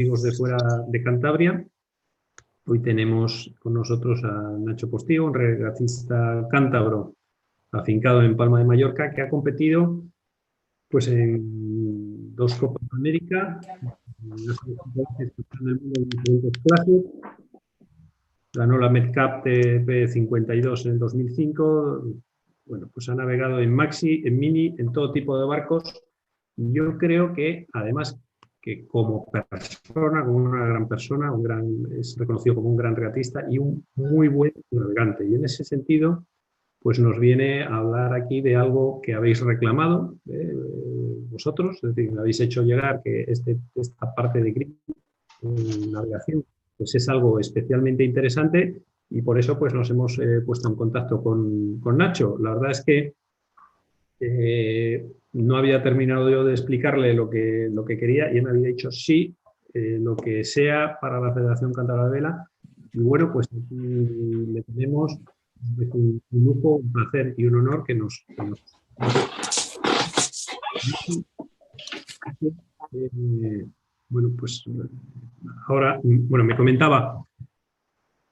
amigos de fuera de Cantabria. Hoy tenemos con nosotros a Nacho Postigo, un regatista cántabro afincado en Palma de Mallorca, que ha competido pues, en 2 Copas de América, en el mundo en diferentes clases. Ganó la Medcup TP52 en el 2005. Bueno, pues ha navegado en maxi, en mini, en todo tipo de barcos. Yo creo que, además, que como persona, como una gran persona, es reconocido como un gran regatista y un muy buen navegante. Y en ese sentido, pues nos viene a hablar aquí de algo que habéis reclamado vosotros, es decir, me habéis hecho llegar que esta parte de grip en navegación pues es algo especialmente interesante y por eso pues nos hemos puesto en contacto con Nacho. La verdad es que no había terminado yo de explicarle lo que quería y él me había dicho sí, lo que sea para la Federación Cántabra de Vela. Y bueno, pues aquí le tenemos un lujo, un placer y un honor que nos bueno, pues ahora, bueno, me comentaba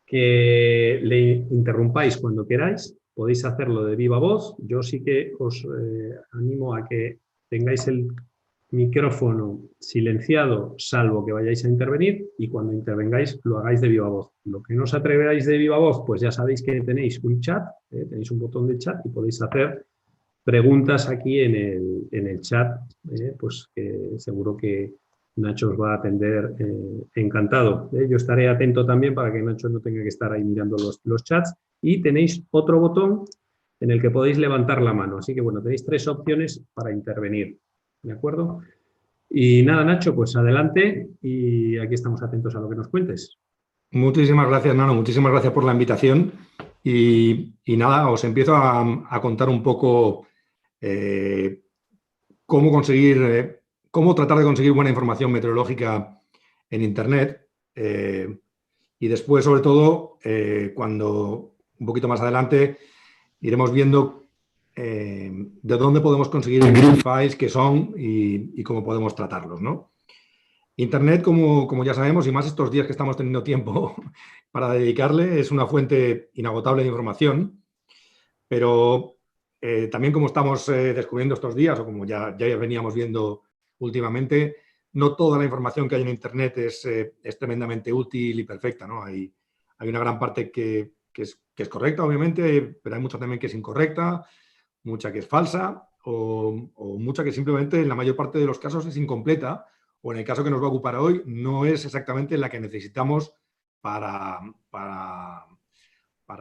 que le interrumpáis cuando queráis, podéis hacerlo de viva voz. Yo sí que os animo a que tengáis el micrófono silenciado, salvo que vayáis a intervenir, y cuando intervengáis lo hagáis de viva voz. Lo que no os atreveráis de viva voz, pues ya sabéis que tenéis un chat, tenéis un botón de chat y podéis hacer preguntas aquí en el chat, pues que seguro que Nacho os va a atender encantado. Yo estaré atento también para que Nacho no tenga que estar ahí mirando los chats. Y tenéis otro botón en el que podéis levantar la mano. Así que, bueno, tenéis 3 opciones para intervenir. ¿De acuerdo? Y nada, Nacho, pues adelante y aquí estamos atentos a lo que nos cuentes. Muchísimas gracias, Nano. Muchísimas gracias por la invitación. Y nada, os empiezo a contar un poco cómo tratar de conseguir buena información meteorológica en Internet. Y después, sobre todo, cuando un poquito más adelante iremos viendo de dónde podemos conseguir grid files, qué son y cómo podemos tratarlos, ¿no? Internet, como ya sabemos, y más estos días que estamos teniendo tiempo para dedicarle, es una fuente inagotable de información, pero también como estamos descubriendo estos días, o como ya veníamos viendo últimamente, no toda la información que hay en Internet es tremendamente útil y perfecta, ¿no? Hay una gran parte que es correcta, obviamente, pero hay mucha también que es incorrecta, mucha que es falsa o mucha que simplemente en la mayor parte de los casos es incompleta o en el caso que nos va a ocupar hoy no es exactamente la que necesitamos para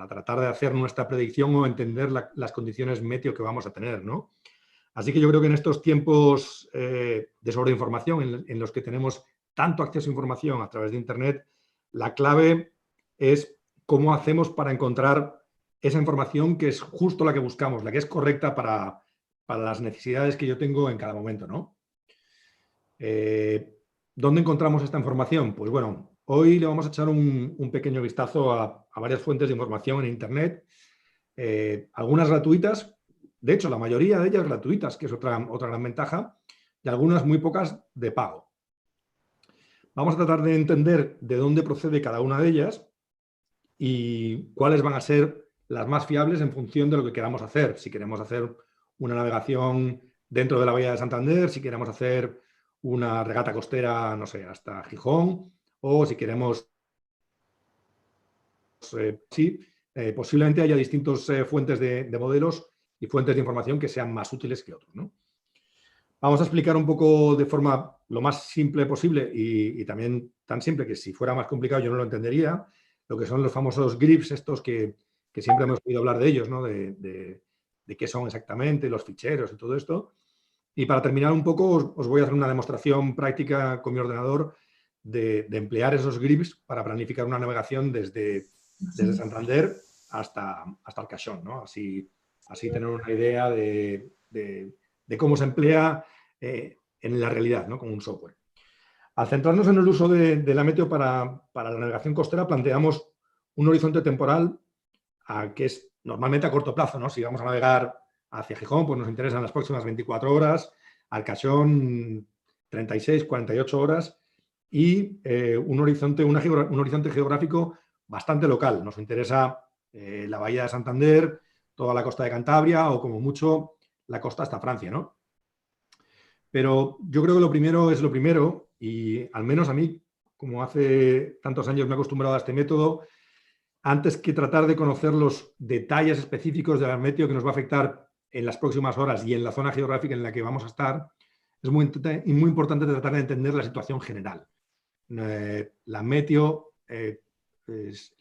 tratar de hacer nuestra predicción o entender las condiciones meteo que vamos a tener, ¿no? Así que yo creo que en estos tiempos de sobreinformación en los que tenemos tanto acceso a información a través de Internet, la clave es cómo hacemos para encontrar esa información que es justo la que buscamos, la que es correcta para las necesidades que yo tengo en cada momento, ¿no? ¿Dónde encontramos esta información? Pues bueno, hoy le vamos a echar un pequeño vistazo a varias fuentes de información en Internet, algunas gratuitas, de hecho la mayoría de ellas gratuitas, que es otra gran ventaja, y algunas muy pocas de pago. Vamos a tratar de entender de dónde procede cada una de ellas y cuáles van a ser las más fiables en función de lo que queramos hacer. Si queremos hacer una navegación dentro de la Bahía de Santander, si queremos hacer una regata costera, no sé, hasta Gijón, o si queremos... posiblemente haya distintas fuentes de modelos y fuentes de información que sean más útiles que otros, ¿no? Vamos a explicar un poco de forma lo más simple posible y también tan simple que si fuera más complicado yo no lo entendería, lo que son los famosos grips, estos que siempre hemos oído hablar de ellos, ¿no? De qué son exactamente, los ficheros y todo esto. Y para terminar un poco os voy a hacer una demostración práctica con mi ordenador de emplear esos grips para planificar una navegación desde Santander hasta Arcachón, ¿no? Así tener una idea de cómo se emplea en la realidad, ¿no? Con un software. Al centrarnos en el uso de la meteo para la navegación costera, planteamos un horizonte temporal que es normalmente a corto plazo, ¿no? Si vamos a navegar hacia Gijón, pues nos interesan las próximas 24 horas, Arcachón 36, 48 horas, y un horizonte geográfico bastante local. Nos interesa la Bahía de Santander, toda la costa de Cantabria o como mucho la costa hasta Francia, ¿no? Pero yo creo que lo primero es lo primero y al menos a mí, como hace tantos años me he acostumbrado a este método, antes que tratar de conocer los detalles específicos del meteo que nos va a afectar en las próximas horas y en la zona geográfica en la que vamos a estar, es muy importante tratar de entender la situación general. La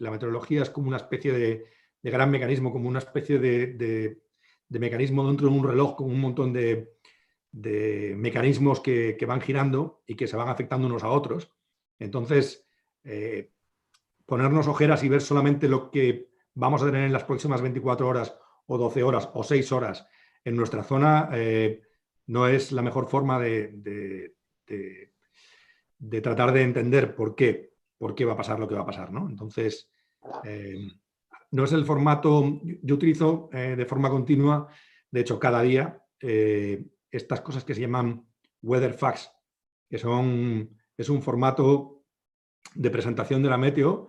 meteorología es como una especie de gran mecanismo, como una especie de mecanismo dentro de un reloj con un montón de mecanismos que van girando y que se van afectando unos a otros. Entonces, ponernos ojeras y ver solamente lo que vamos a tener en las próximas 24 horas o 12 horas o 6 horas en nuestra zona no es la mejor forma de tratar de entender por qué va a pasar lo que va a pasar, ¿no? Entonces, no es el formato, yo utilizo de forma continua, de hecho cada día, estas cosas que se llaman weather facts, que es un formato de presentación de la meteo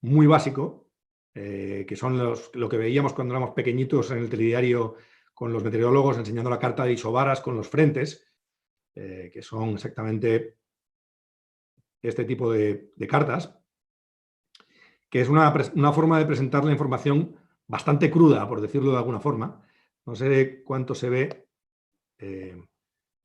muy básico, que son lo que veíamos cuando éramos pequeñitos en el telediario con los meteorólogos enseñando la carta de isobaras con los frentes, que son exactamente este tipo de cartas, que es una forma de presentar la información bastante cruda, por decirlo de alguna forma. No sé cuánto se ve.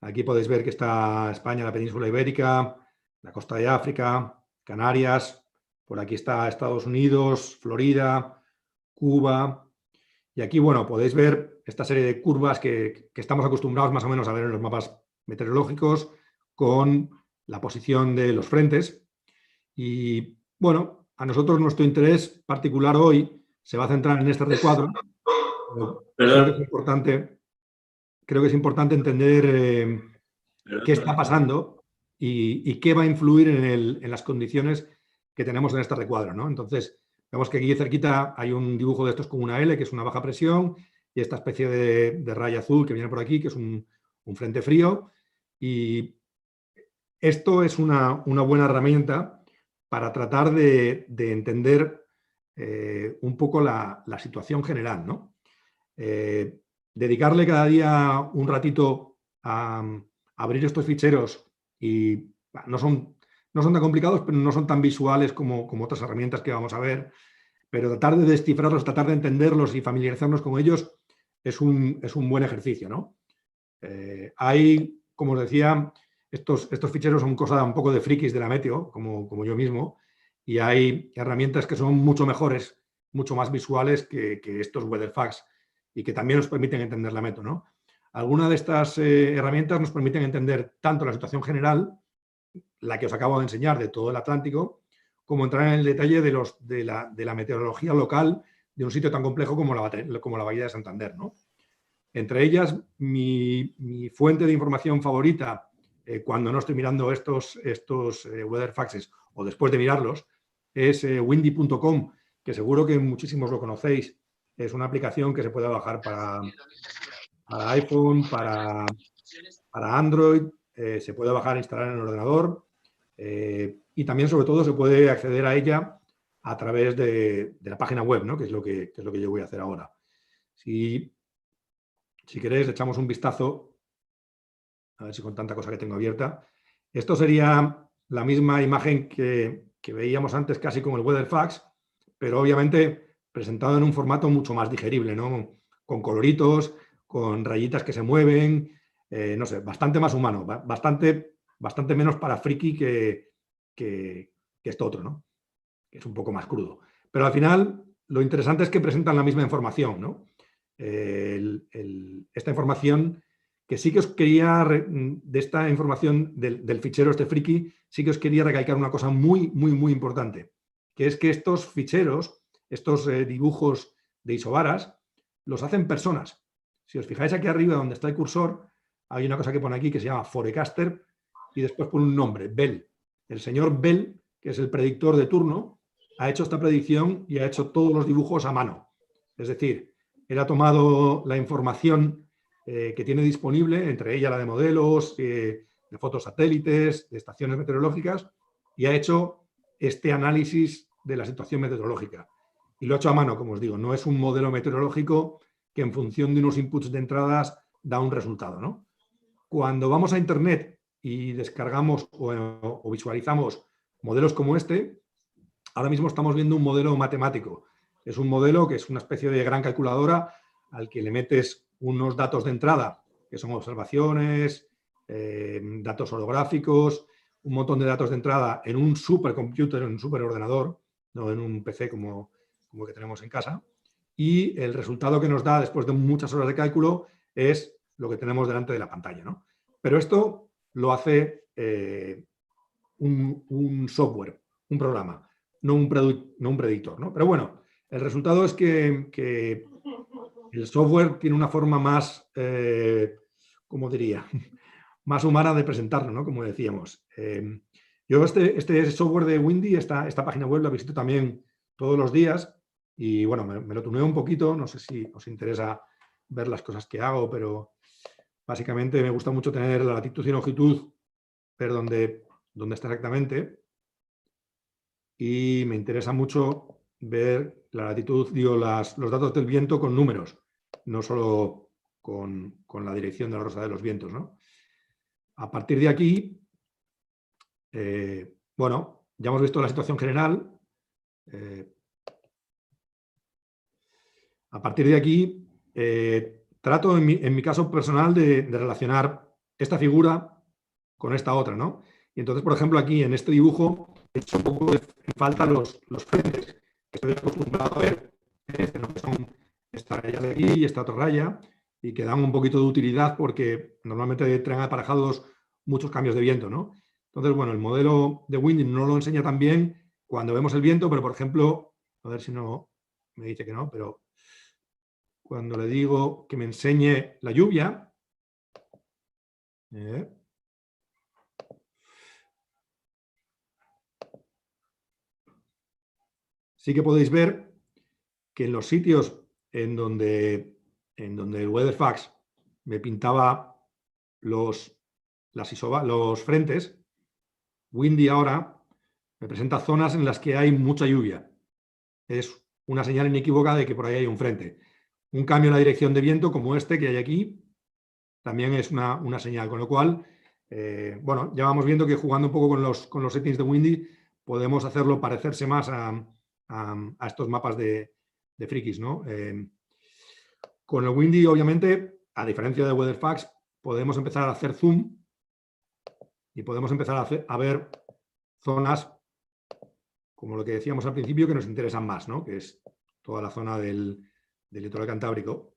Aquí podéis ver que está España, la península ibérica, la costa de África, Canarias, por aquí está Estados Unidos, Florida, Cuba. Y aquí, bueno, podéis ver esta serie de curvas que estamos acostumbrados más o menos a ver en los mapas meteorológicos con la posición de los frentes. Y, bueno, a nosotros nuestro interés particular hoy se va a centrar en este recuadro. Creo que es importante entender qué está pasando y qué va a influir en las condiciones que tenemos en este recuadro, ¿no? Entonces, vemos que aquí cerquita hay un dibujo de estos con una L, que es una baja presión, y esta especie de raya azul que viene por aquí, que es un frente frío. Y esto es una buena herramienta para tratar de entender un poco la situación general, ¿no? Dedicarle cada día un ratito a abrir estos ficheros y no son tan complicados, pero no son tan visuales como otras herramientas que vamos a ver, pero tratar de descifrarlos, tratar de entenderlos y familiarizarnos con ellos es un buen ejercicio, ¿no? Hay, como os decía, estos ficheros son cosa un poco de frikis de la meteo, como yo mismo, y hay herramientas que son mucho mejores, mucho más visuales que estos weather facts y que también nos permiten entender la meteo, ¿no? Algunas de estas herramientas nos permiten entender tanto la situación general, la que os acabo de enseñar de todo el Atlántico, como entrar en el detalle de la meteorología local de un sitio tan complejo como la Bahía de Santander, ¿no? Entre ellas, mi fuente de información favorita cuando no estoy mirando estos weather facts o después de mirarlos es windy.com, que seguro que muchísimos lo conocéis. Es una aplicación que se puede bajar para iPhone, para Android, se puede bajar e instalar en el ordenador y también, sobre todo, se puede acceder a ella a través de la página web, ¿no? que es lo que yo voy a hacer ahora. Si queréis, le echamos un vistazo, a ver si con tanta cosa que tengo abierta. Esto sería la misma imagen que veíamos antes, casi como el Weather Facts, pero obviamente presentado en un formato mucho más digerible, ¿no? Con coloritos, con rayitas que se mueven, no sé, bastante más humano, bastante menos para friki que esto otro, ¿no? Que es un poco más crudo. Pero al final, lo interesante es que presentan la misma información, ¿no? Esta información que sí que os quería, de esta información del fichero este friki, sí que os quería recalcar una cosa muy, muy, muy importante, que es que estos ficheros, estos dibujos de isobaras, los hacen personas. Si os fijáis aquí arriba donde está el cursor, hay una cosa que pone aquí que se llama Forecaster y después pone un nombre, Bell. El señor Bell, que es el predictor de turno, ha hecho esta predicción y ha hecho todos los dibujos a mano. Es decir, él ha tomado la información que tiene disponible, entre ella la de modelos, de fotos satélites, de estaciones meteorológicas, y ha hecho este análisis de la situación meteorológica. Y lo ha hecho a mano, como os digo, no es un modelo meteorológico que en función de unos inputs de entradas da un resultado, ¿no? Cuando vamos a Internet y descargamos o visualizamos modelos como este, ahora mismo estamos viendo un modelo matemático. Es un modelo que es una especie de gran calculadora al que le metes unos datos de entrada, que son observaciones, datos orográficos, un montón de datos de entrada en un supercomputer, en un superordenador, no en un PC como el que tenemos en casa. Y el resultado que nos da después de muchas horas de cálculo es lo que tenemos delante de la pantalla, ¿no? Pero esto lo hace un software, un programa, no un predictor, ¿no? Pero bueno, el resultado es que el software tiene una forma más, ¿cómo diría? Más humana de presentarlo, ¿no? Como decíamos. Yo este software de Windy, esta página web, la visito también todos los días y, bueno, me lo tuneo un poquito. No sé si os interesa ver las cosas que hago, pero básicamente me gusta mucho tener la latitud y longitud, ver dónde está exactamente. Y me interesa mucho ver la latitud, digo, los datos del viento con números, no solo con la dirección de la rosa de los vientos, ¿no? A partir de aquí, bueno, ya hemos visto la situación general. A partir de aquí, trato en mi caso personal de relacionar esta figura con esta otra, ¿no? Y entonces, por ejemplo, aquí en este dibujo he hecho un poco en falta los frentes que estoy acostumbrado a ver, ¿no? Que son esta raya de aquí y esta otra raya, y que dan un poquito de utilidad porque normalmente traen aparejados muchos cambios de viento, ¿no? Entonces, bueno, el modelo de Windy no lo enseña tan bien cuando vemos el viento, pero por ejemplo, a ver si no me dice que no, pero cuando le digo que me enseñe la lluvia, sí que podéis ver que en los sitios en donde el WeatherFax me pintaba los frentes, Windy ahora me presenta zonas en las que hay mucha lluvia. Es una señal inequívoca de que por ahí hay un frente. Un cambio en la dirección de viento como este que hay aquí también es una señal, con lo cual, bueno, ya vamos viendo que jugando un poco con los settings de Windy podemos hacerlo parecerse más a estos mapas de frikis, ¿no? Con el Windy, obviamente, a diferencia de WeatherFax, podemos empezar a hacer zoom y podemos empezar a ver zonas como lo que decíamos al principio que nos interesan más, ¿no? Que es toda la zona del litoral cantábrico.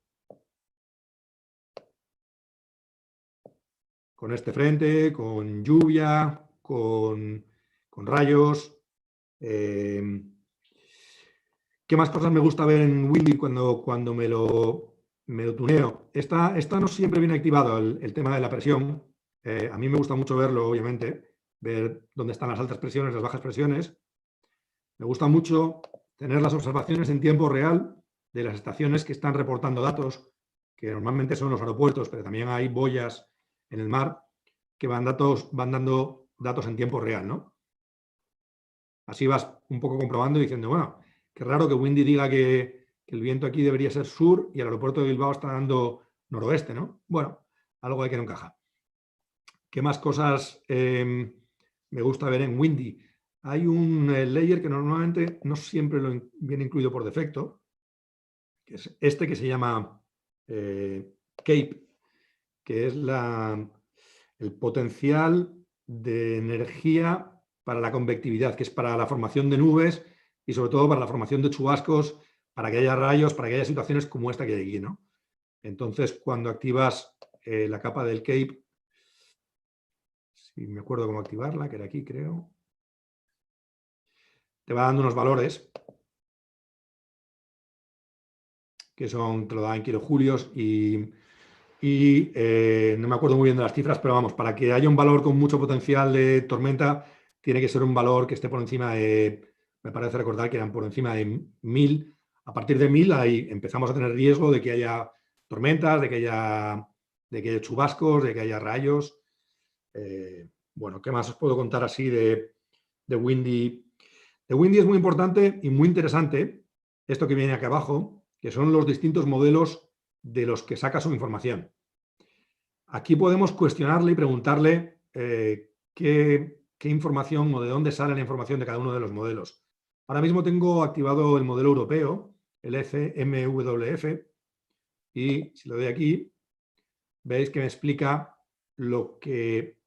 Con este frente, con lluvia, con rayos. ¿Qué más cosas me gusta ver en Windy cuando me lo tuneo? Esta no siempre viene activado el tema de la presión. A mí me gusta mucho verlo, obviamente, ver dónde están las altas presiones, las bajas presiones. Me gusta mucho tener las observaciones en tiempo real de las estaciones que están reportando datos, que normalmente son los aeropuertos, pero también hay boyas en el mar que van dando datos en tiempo real, ¿no? Así vas un poco comprobando y diciendo, bueno, qué raro que Windy diga que el viento aquí debería ser sur y el aeropuerto de Bilbao está dando noroeste, ¿no? Bueno, algo hay que no encaja. ¿Qué más cosas me gusta ver en Windy? Hay un layer que normalmente no siempre lo viene incluido por defecto, que es este que se llama CAPE, que es el potencial de energía para la convectividad, que es para la formación de nubes y sobre todo para la formación de chubascos, para que haya rayos, para que haya situaciones como esta que hay aquí, ¿no? Entonces, cuando activas la capa del CAPE, si me acuerdo cómo activarla, que era aquí, creo, te va dando unos valores que te lo da en kilojulios y no me acuerdo muy bien de las cifras, pero vamos, para que haya un valor con mucho potencial de tormenta, tiene que ser un valor que esté por encima de, me parece recordar que eran por encima de 1000. A partir de 1000 ahí empezamos a tener riesgo de que haya tormentas, de que haya chubascos, de que haya rayos. Bueno, ¿qué más os puedo contar así de de Windy. De Windy es muy importante y muy interesante esto que viene aquí abajo, que son los distintos modelos de los que saca su información. Aquí podemos cuestionarle y preguntarle qué información o de dónde sale la información de cada uno de los modelos. Ahora mismo tengo activado el modelo europeo, el FMWF, y si lo doy aquí, veis que me explica lo que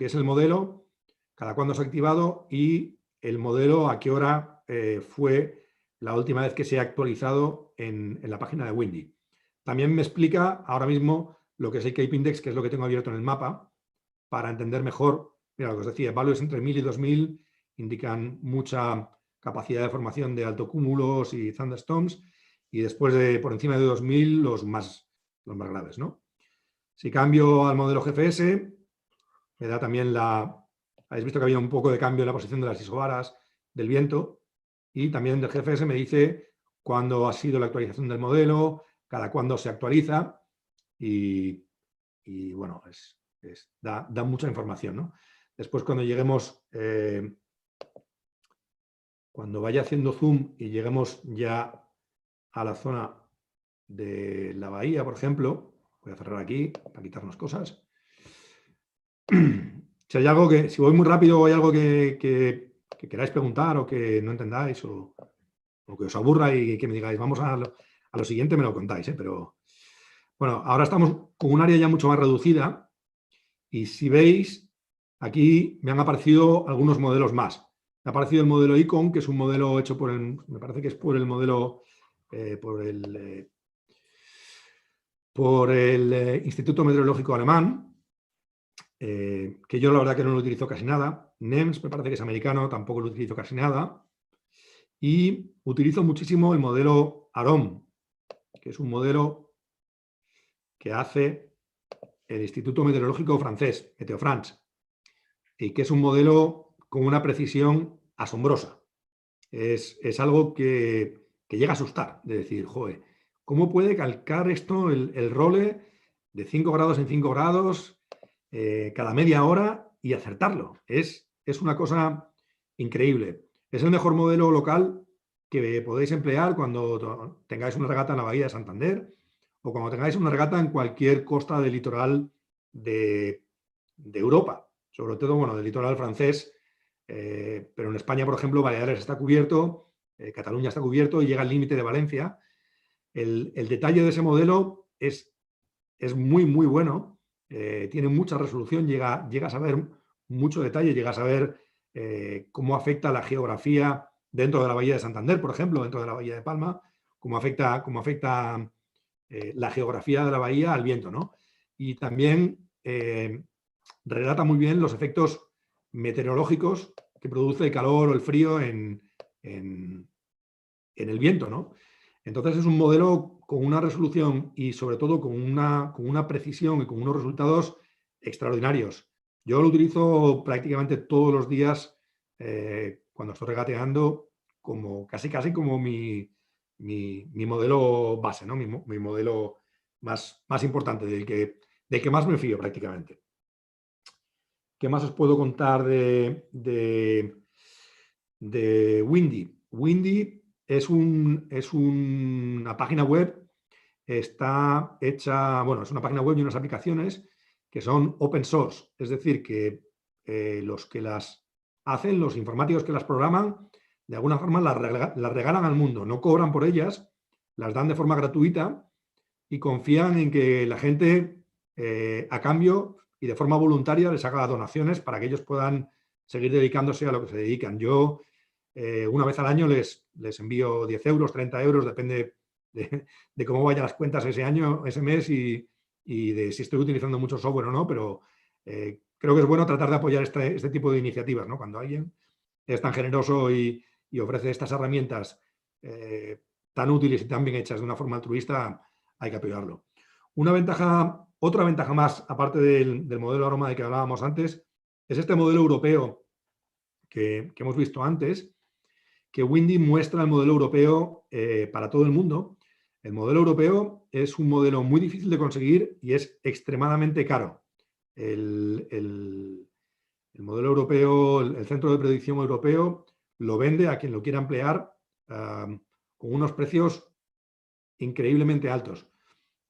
es el modelo, cada cuándo se ha activado y el modelo a qué hora fue la última vez que se ha actualizado en la página de Windy. También me explica ahora mismo lo que es el Cape Index, que es lo que tengo abierto en el mapa, para entender mejor. Mira, lo que os decía, values entre 1000 y 2000 indican mucha capacidad de formación de altocúmulos y thunderstorms, y después de por encima de 2000 los más graves, ¿no? Si cambio al modelo GFS, me da también habéis visto que había un poco de cambio en la posición de las isobaras del viento, y también del GFS me dice cuándo ha sido la actualización del modelo, cada cuándo se actualiza, y bueno, da mucha información, ¿no? Después, cuando lleguemos, cuando vaya haciendo zoom y lleguemos ya a la zona de la bahía, por ejemplo, voy a cerrar aquí para quitarnos cosas. Si hay algo si voy muy rápido o hay algo que queráis preguntar o que no entendáis o que os aburra y que me digáis, vamos a lo siguiente, me lo contáis, pero bueno, ahora estamos con un área ya mucho más reducida y si veis, aquí me han aparecido algunos modelos más. Me ha aparecido el modelo ICON, que es un modelo hecho me parece que es por el modelo, por el Instituto Meteorológico Alemán, que yo la verdad que no lo utilizo casi nada. NEMS me parece que es americano, tampoco lo utilizo casi nada. Y utilizo muchísimo el modelo AROM, que es un modelo que hace el Instituto Meteorológico francés, Météo France, y que es un modelo con una precisión asombrosa. Es algo que llega a asustar, de decir, joder, ¿cómo puede calcar esto el role de 5 grados en 5 grados cada media hora y acertarlo? Es una cosa increíble. Es el mejor modelo local que podéis emplear cuando tengáis una regata en la bahía de Santander o cuando tengáis una regata en cualquier costa del litoral de Europa, sobre todo, bueno, del litoral francés, pero en España, por ejemplo, Baleares está cubierto, Cataluña está cubierto y llega al límite de Valencia. El detalle de ese modelo es muy, muy bueno, tiene mucha resolución, llega a saber mucho detalle, llega a saber cómo afecta la geografía dentro de la bahía de Santander, por ejemplo, dentro de la bahía de Palma, cómo afecta la geografía de la bahía al viento, ¿no? Y también relata muy bien los efectos meteorológicos que produce el calor o el frío en el viento, ¿no? Entonces es un modelo con una resolución y sobre todo con una precisión y con unos resultados extraordinarios. Yo lo utilizo prácticamente todos los días cuando estoy regateando, casi como mi modelo base, ¿no? Mi modelo más importante, del que más me fío prácticamente. ¿Qué más os puedo contar de Windy? Windy es una página web, está hecha, bueno, es una página web y unas aplicaciones que son open source, es decir, que los que las hacen, los informáticos que las programan, de alguna forma las regalan al mundo, no cobran por ellas, las dan de forma gratuita y confían en que la gente, a cambio y de forma voluntaria, les haga donaciones para que ellos puedan seguir dedicándose a lo que se dedican. Yo, una vez al año, les envío 10 euros, 30 euros, depende de cómo vayan las cuentas ese año, ese mes y de si estoy utilizando mucho software o no, pero creo que es bueno tratar de apoyar este tipo de iniciativas, ¿no? Cuando alguien es tan generoso y ofrece estas herramientas tan útiles y tan bien hechas de una forma altruista, hay que apoyarlo. Otra ventaja más, aparte del modelo Aroma del que hablábamos antes, es este modelo europeo que hemos visto antes, que Windy muestra el modelo europeo para todo el mundo. El modelo europeo es un modelo muy difícil de conseguir y es extremadamente caro. El El modelo europeo, el Centro de Predicción Europeo, lo vende a quien lo quiera emplear con unos precios increíblemente altos.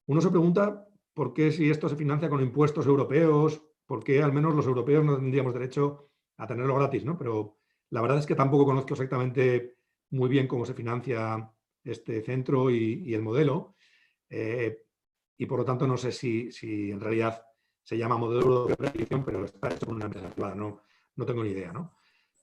Uno se pregunta por qué, si esto se financia con impuestos europeos, por qué al menos los europeos no tendríamos derecho a tenerlo gratis, ¿no? Pero la verdad es que tampoco conozco exactamente muy bien cómo se financia este centro y el modelo. Y por lo tanto no sé si en realidad se llama modelo europeo de predicción, pero está hecho por una empresa privada, no tengo ni idea, ¿no?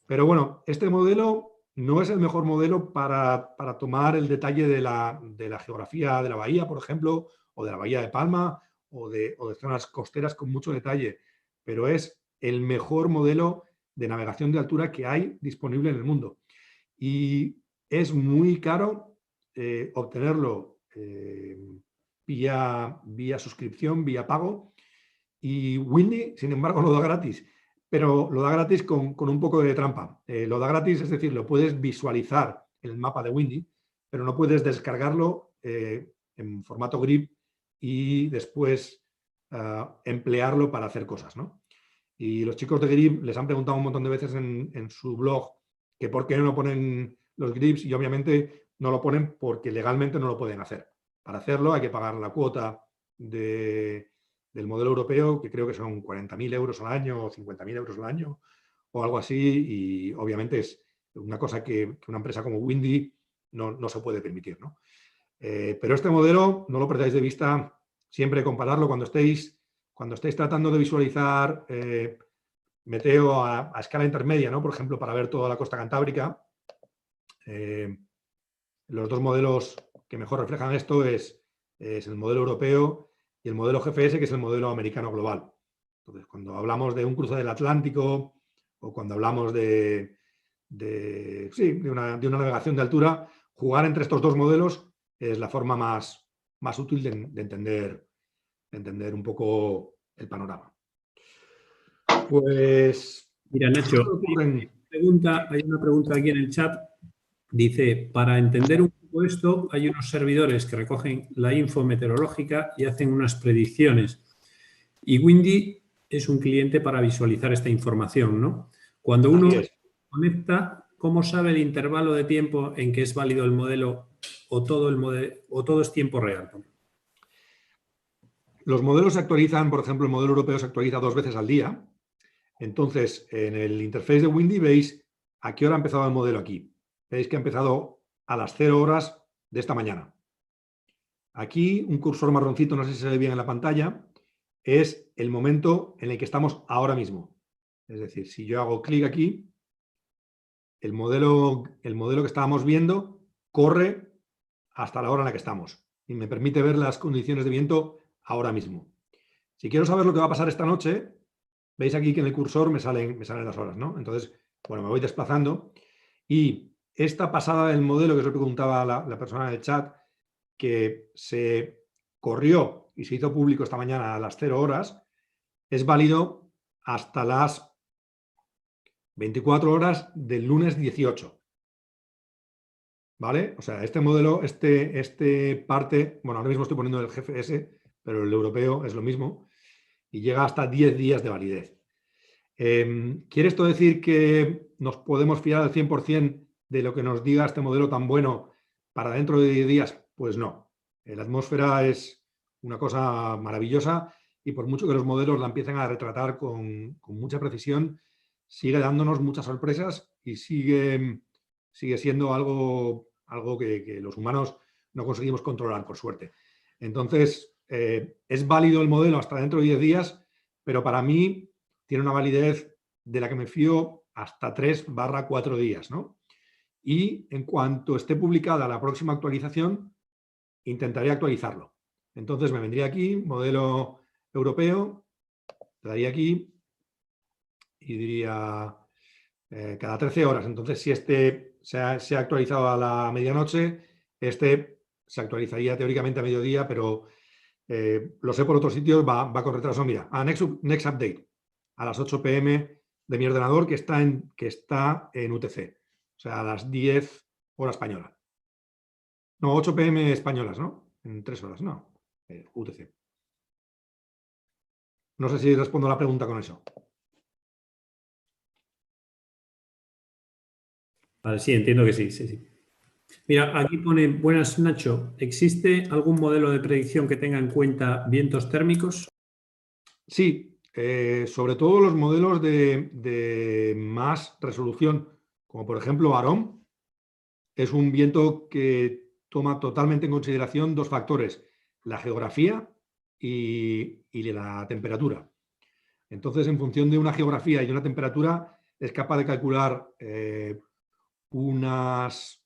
Pero bueno, este modelo no es el mejor modelo para tomar el detalle de la geografía de la bahía, por ejemplo, o de la bahía de Palma, o de zonas costeras con mucho detalle, pero es el mejor modelo de navegación de altura que hay disponible en el mundo. Y es muy caro obtenerlo vía suscripción, vía pago, y Windy, sin embargo, lo da gratis. Pero lo da gratis con un poco de trampa. Lo da gratis, es decir, lo puedes visualizar en el mapa de Windy, pero no puedes descargarlo en formato GRIB y después emplearlo para hacer cosas, ¿no? Y los chicos de GRIB les han preguntado un montón de veces en su blog que por qué no ponen los GRIBs, y obviamente no lo ponen porque legalmente no lo pueden hacer. Para hacerlo hay que pagar la cuota del modelo europeo, que creo que son 40.000 euros al año o 50.000 euros al año o algo así, y obviamente es una cosa que una empresa como Windy no se puede permitir, ¿no? Pero este modelo no lo perdáis de vista, siempre compararlo cuando estéis tratando de visualizar meteo a escala intermedia, ¿no? Por ejemplo, para ver toda la costa cantábrica. Los dos modelos que mejor reflejan esto es el modelo europeo y el modelo GFS, que es el modelo americano global. Entonces, cuando hablamos de un cruce del Atlántico o cuando hablamos de una navegación de altura, jugar entre estos dos modelos es la forma más útil de entender un poco el panorama. Pues... Mira, Nacho, hay una pregunta aquí en el chat. Dice, para entender un poco esto, hay unos servidores que recogen la info meteorológica y hacen unas predicciones. Y Windy es un cliente para visualizar esta información, ¿no? Cuando uno conecta, ¿cómo sabe el intervalo de tiempo en que es válido el modelo o todo es tiempo real? Los modelos se actualizan, por ejemplo, el modelo europeo se actualiza 2 veces al día. Entonces, en el interface de Windy veis a qué hora ha empezado el modelo aquí. Veis que ha empezado a las 0 horas de esta mañana. Aquí, un cursor marroncito, no sé si se ve bien en la pantalla, es el momento en el que estamos ahora mismo. Es decir, si yo hago clic aquí, el modelo que estábamos viendo corre hasta la hora en la que estamos y me permite ver las condiciones de viento ahora mismo. Si quiero saber lo que va a pasar esta noche, veis aquí que en el cursor me salen las horas, ¿no? Entonces, bueno, me voy desplazando y esta pasada del modelo que os preguntaba la persona en el chat, que se corrió y se hizo público esta mañana a las 0 horas, es válido hasta las 24 horas del lunes 18. ¿Vale? O sea, este modelo, parte, bueno, ahora mismo estoy poniendo el GFS, pero el europeo es lo mismo, y llega hasta 10 días de validez. ¿Quiere esto decir que nos podemos fiar al 100% de lo que nos diga este modelo tan bueno para dentro de 10 días? Pues no. La atmósfera es una cosa maravillosa y por mucho que los modelos la empiecen a retratar con mucha precisión, sigue dándonos muchas sorpresas y sigue siendo algo que los humanos no conseguimos controlar, por suerte. Entonces, es válido el modelo hasta dentro de 10 días, pero para mí tiene una validez de la que me fío hasta 3/4 días, ¿no? Y en cuanto esté publicada la próxima actualización, intentaré actualizarlo. Entonces me vendría aquí, modelo europeo, le daría aquí y diría cada 13 horas. Entonces, si este se ha actualizado a la medianoche, este se actualizaría teóricamente a mediodía, pero lo sé por otros sitios, va con retraso. Mira, next update, a las 8 p.m. de mi ordenador que está en UTC, o sea, a las 10 hora española. No, 8 p.m. españolas, ¿no? En 3 horas, no. UTC. No sé si respondo a la pregunta con eso. Vale, sí, entiendo que sí, sí, sí. Mira, aquí pone, buenas Nacho, ¿existe algún modelo de predicción que tenga en cuenta vientos térmicos? Sí, sobre todo los modelos de más resolución, como por ejemplo Aarón, es un viento que toma totalmente en consideración dos factores, la geografía y la temperatura. Entonces, en función de una geografía y de una temperatura, es capaz de calcular unas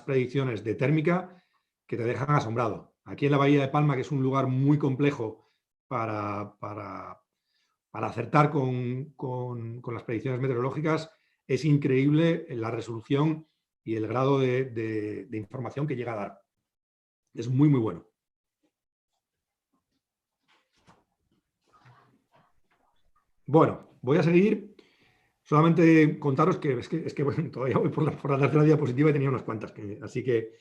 predicciones de térmica que te dejan asombrado. Aquí en la Bahía de Palma, que es un lugar muy complejo para acertar con las predicciones meteorológicas, es increíble la resolución y el grado de información que llega a dar. Es muy, muy bueno. Bueno, voy a seguir. Solamente contaros que bueno, todavía voy por la tercera diapositiva y tenía unas cuantas. Así que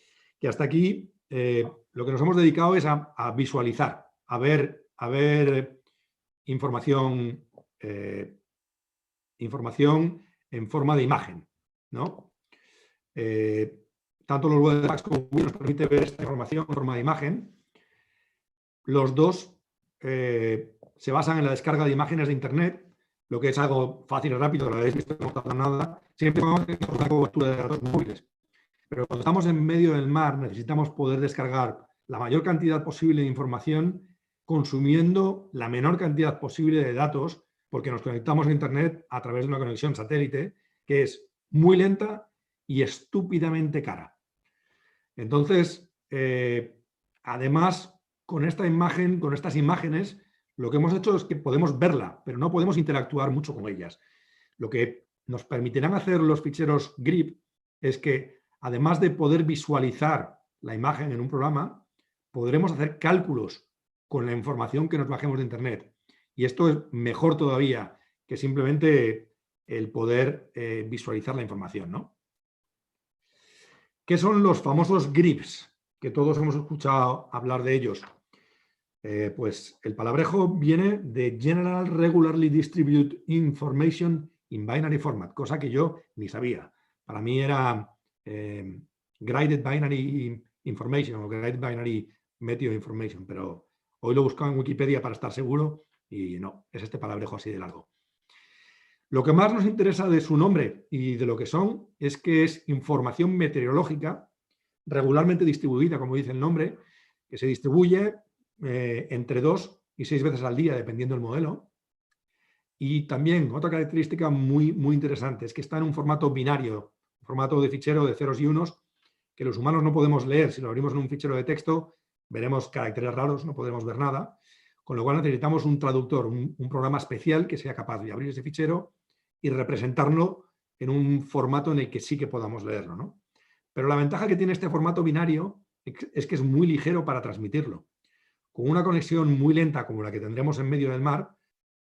hasta aquí lo que nos hemos dedicado es a visualizar, a ver información, información en forma de imagen, ¿no? Tanto los WebFAQs como Google nos permite ver esta información en forma de imagen. Los dos se basan en la descarga de imágenes de Internet, lo que es algo fácil y rápido, lo habéis visto, no tarda nada, siempre vamos a tener una cobertura de datos móviles. Pero cuando estamos en medio del mar necesitamos poder descargar la mayor cantidad posible de información consumiendo la menor cantidad posible de datos, porque nos conectamos a Internet a través de una conexión satélite que es muy lenta y estúpidamente cara. Entonces, además, con esta imagen, con estas imágenes, lo que hemos hecho es que podemos verla, pero no podemos interactuar mucho con ellas. Lo que nos permitirán hacer los ficheros GRIP es que, además de poder visualizar la imagen en un programa, podremos hacer cálculos con la información que nos bajemos de Internet. Y esto es mejor todavía que simplemente el poder visualizar la información, ¿no? ¿Qué son los famosos GRIPs? Que todos hemos escuchado hablar de ellos. Pues el palabrejo viene de General Regularly Distributed Information in Binary Format, cosa que yo ni sabía. Para mí era Graded Binary Information o Graded Binary Meteor Information, pero hoy lo he buscado en Wikipedia para estar seguro y no, es este palabrejo así de largo. Lo que más nos interesa de su nombre y de lo que son es que es información meteorológica regularmente distribuida, como dice el nombre, que se distribuye entre 2 y 6 veces al día, dependiendo del modelo. Y también otra característica muy, muy interesante es que está en un formato binario, un formato de fichero de ceros y unos, que los humanos no podemos leer. Si lo abrimos en un fichero de texto, veremos caracteres raros, no podemos ver nada. Con lo cual necesitamos un traductor, un programa especial que sea capaz de abrir ese fichero y representarlo en un formato en el que sí que podamos leerlo, ¿no? Pero la ventaja que tiene este formato binario es que es muy ligero para transmitirlo. Con una conexión muy lenta como la que tendremos en medio del mar,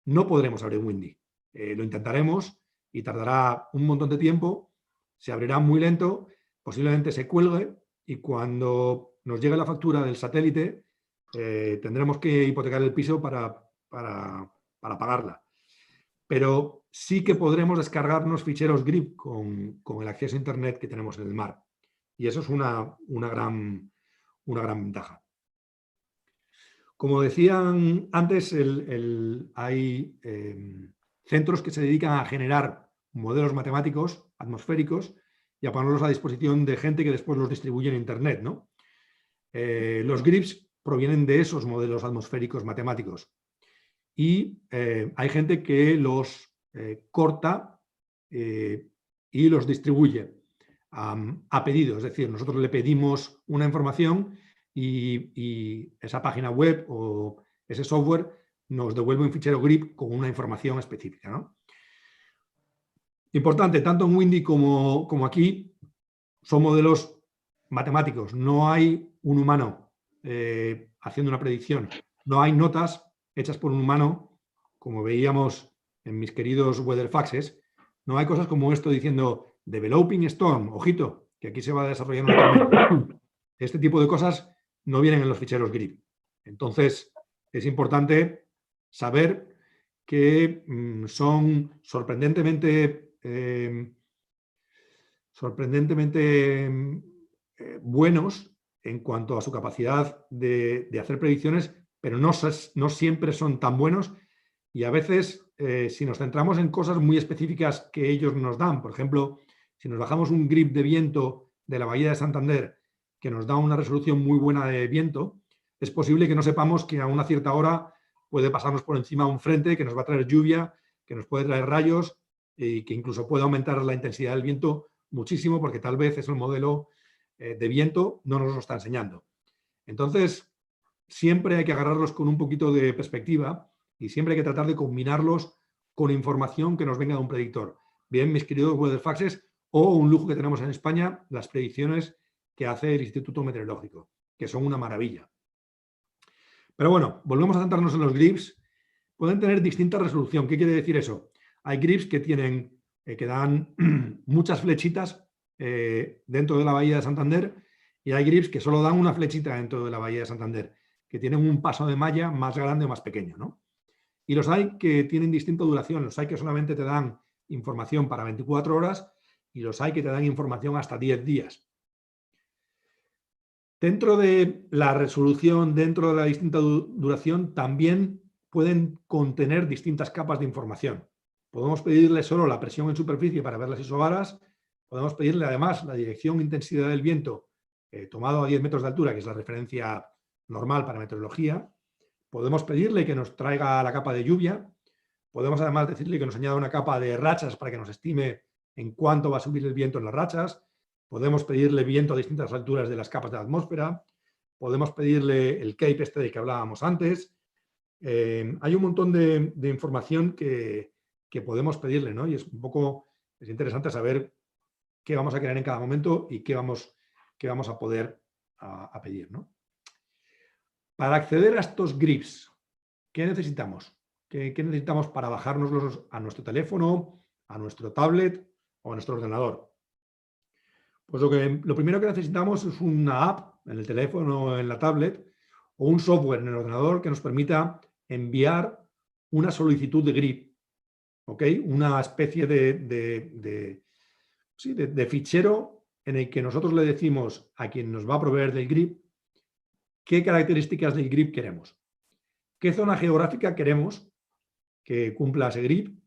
no podremos abrir Windy. Lo intentaremos y tardará un montón de tiempo, se abrirá muy lento, posiblemente se cuelgue y cuando nos llegue la factura del satélite tendremos que hipotecar el piso para pagarla. Pero sí que podremos descargarnos ficheros GRIP con el acceso a Internet que tenemos en el mar. Y eso es una gran ventaja. Como decían antes, hay centros que se dedican a generar modelos matemáticos atmosféricos y a ponerlos a disposición de gente que después los distribuye en Internet, ¿no? Los GRIPs provienen de esos modelos atmosféricos matemáticos. Y hay gente que los corta y los distribuye a pedido. Es decir, nosotros le pedimos una información y esa página web o ese software nos devuelve un fichero GRIP con una información específica, ¿no? Importante, tanto en Windy como aquí, son modelos matemáticos. No hay un humano haciendo una predicción. No hay notas hechas por un humano, como veíamos en mis queridos WeatherFaxes. No hay cosas como esto diciendo Developing Storm, ojito, que aquí se va a desarrollar una tormenta. Este tipo de cosas no vienen en los ficheros GRIP. Entonces, es importante saber que son sorprendentemente sorprendentemente buenos en cuanto a su capacidad de hacer predicciones, pero no siempre son tan buenos y a veces, si nos centramos en cosas muy específicas que ellos nos dan, por ejemplo, si nos bajamos un grip de viento de la Bahía de Santander que nos da una resolución muy buena de viento, es posible que no sepamos que a una cierta hora puede pasarnos por encima un frente que nos va a traer lluvia, que nos puede traer rayos y que incluso puede aumentar la intensidad del viento muchísimo porque tal vez es el modelo de viento no nos lo está enseñando. Entonces, siempre hay que agarrarlos con un poquito de perspectiva y siempre hay que tratar de combinarlos con información que nos venga de un predictor. Bien, mis queridos weatherfaxes, o un lujo que tenemos en España, las predicciones que hace el Instituto Meteorológico, que son una maravilla. Pero bueno, volvemos a centrarnos en los grips. Pueden tener distinta resolución. ¿Qué quiere decir eso? Hay grips que tienen, que dan muchas flechitas dentro de la Bahía de Santander y hay grips que solo dan una flechita dentro de la Bahía de Santander, que tienen un paso de malla más grande o más pequeño, ¿no? Y los hay que tienen distinta duración. Los hay que solamente te dan información para 24 horas y los hay que te dan información hasta 10 días. Dentro de la resolución, dentro de la distinta duración, también pueden contener distintas capas de información. Podemos pedirle solo la presión en superficie para ver las isobaras, podemos pedirle además la dirección e intensidad del viento tomado a 10 metros de altura, que es la referencia normal para meteorología. Podemos pedirle que nos traiga la capa de lluvia, podemos además decirle que nos añada una capa de rachas para que nos estime en cuánto va a subir el viento en las rachas. Podemos pedirle viento a distintas alturas de las capas de la atmósfera. Podemos pedirle el CAPE este de que hablábamos antes. Hay un montón de información que podemos pedirle, ¿no? Y es interesante saber qué vamos a querer en cada momento y qué vamos a poder a pedir, ¿no? Para acceder a estos grips, ¿qué necesitamos? ¿Qué necesitamos para bajárnoslos a nuestro teléfono, a nuestro tablet o a nuestro ordenador? Pues lo primero que necesitamos es una app en el teléfono o en la tablet o un software en el ordenador que nos permita enviar una solicitud de grip, ¿ok? Una especie de fichero en el que nosotros le decimos a quien nos va a proveer del grip qué características del grip queremos, qué zona geográfica queremos que cumpla ese grip,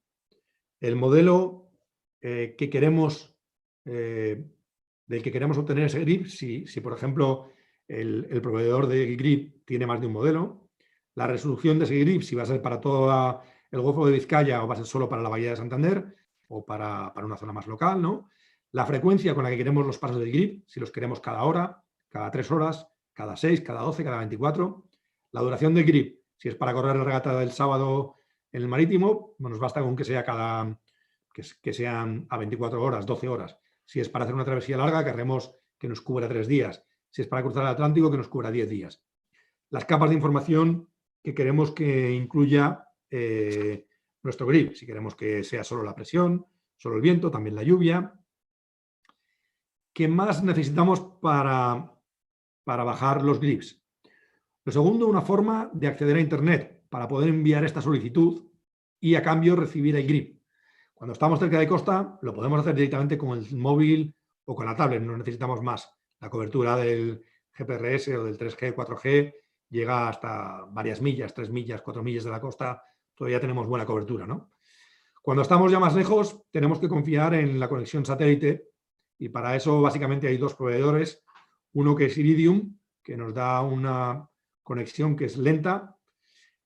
el modelo que queremos del que queremos obtener ese grip, si por ejemplo, el proveedor de grip tiene más de un modelo, la resolución de ese grip, si va a ser para todo el Golfo de Vizcaya o va a ser solo para la Bahía de Santander o para una zona más local, ¿no? La frecuencia con la que queremos los pasos del grip, si los queremos cada hora, cada 3 horas, cada 6, cada 12, cada 24. La duración del grip, si es para correr la regata del sábado en el marítimo, nos basta con que sea que sean a 24 horas, 12 horas. Si es para hacer una travesía larga, querremos que nos cubra 3 días. Si es para cruzar el Atlántico, que nos cubra 10 días. Las capas de información que queremos que incluya nuestro grip. Si queremos que sea solo la presión, solo el viento, también la lluvia. ¿Qué más necesitamos para bajar los grips? Lo segundo, una forma de acceder a Internet para poder enviar esta solicitud y a cambio recibir el grip. Cuando estamos cerca de costa, lo podemos hacer directamente con el móvil o con la tablet, no necesitamos más. La cobertura del GPRS o del 3G, 4G llega hasta varias millas, 3 millas, 4 millas de la costa, todavía tenemos buena cobertura, ¿no? Cuando estamos ya más lejos, tenemos que confiar en la conexión satélite y para eso básicamente hay 2 proveedores. Uno que es Iridium, que nos da una conexión que es lenta.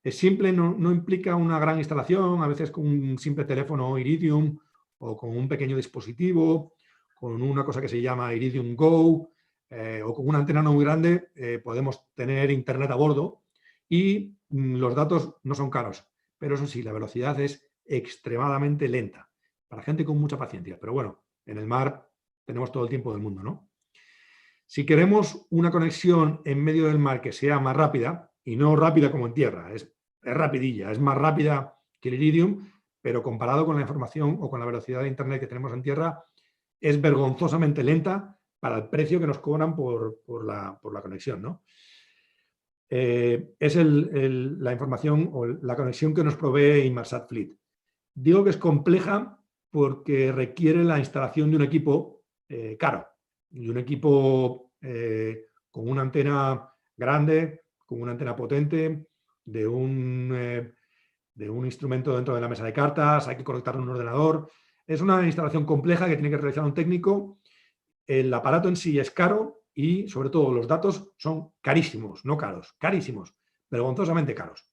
Es simple, no implica una gran instalación, a veces con un simple teléfono Iridium o con un pequeño dispositivo, con una cosa que se llama Iridium Go o con una antena no muy grande, podemos tener internet a bordo y los datos no son caros, pero eso sí, la velocidad es extremadamente lenta, para gente con mucha paciencia, pero bueno, en el mar tenemos todo el tiempo del mundo, ¿no? Si queremos una conexión en medio del mar que sea más rápida, y no rápida como en tierra, es rapidilla, es más rápida que el Iridium, pero comparado con la información o con la velocidad de Internet que tenemos en tierra, es vergonzosamente lenta para el precio que nos cobran por la conexión, ¿no? Es la información o la conexión que nos provee Inmarsat Fleet. Digo que es compleja porque requiere la instalación de un equipo caro. Y un equipo con una antena grande, con una antena potente, de un instrumento dentro de la mesa de cartas, hay que conectarlo a un ordenador. Es una instalación compleja que tiene que realizar un técnico. El aparato en sí es caro y, sobre todo, los datos son carísimos, no caros, carísimos, vergonzosamente caros.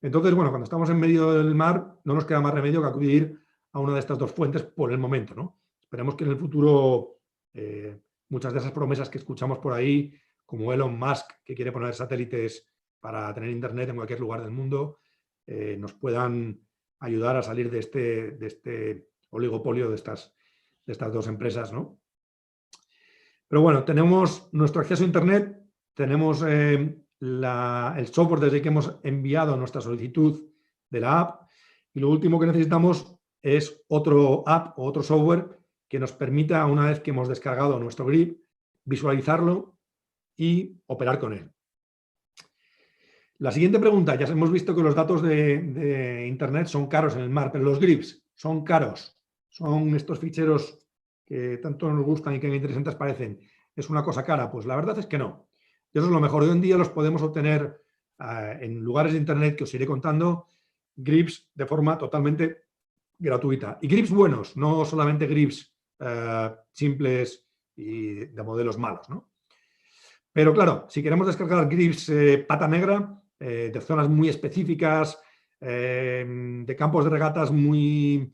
Entonces, bueno, cuando estamos en medio del mar, no nos queda más remedio que acudir a una de estas dos fuentes por el momento, ¿no? Esperemos que en el futuro muchas de esas promesas que escuchamos por ahí, como Elon Musk, que quiere poner satélites para tener internet en cualquier lugar del mundo, nos puedan ayudar a salir de este oligopolio de estas dos empresas, ¿no? Pero bueno, tenemos nuestro acceso a internet, tenemos el software desde que hemos enviado nuestra solicitud de la app, y lo último que necesitamos es otro app o otro software que nos permita, una vez que hemos descargado nuestro grip, visualizarlo y operar con él. La siguiente pregunta, ya hemos visto que los datos de internet son caros en el mar, pero los grips son caros, son estos ficheros que tanto nos gustan y que interesantes parecen. ¿Es una cosa cara? Pues la verdad es que no. Y eso es lo mejor. Hoy en día los podemos obtener en lugares de internet que os iré contando, grips de forma totalmente gratuita. Y grips buenos, no solamente grips simples y de modelos malos, ¿no? Pero claro, si queremos descargar grips pata negra, de zonas muy específicas, de campos de regatas muy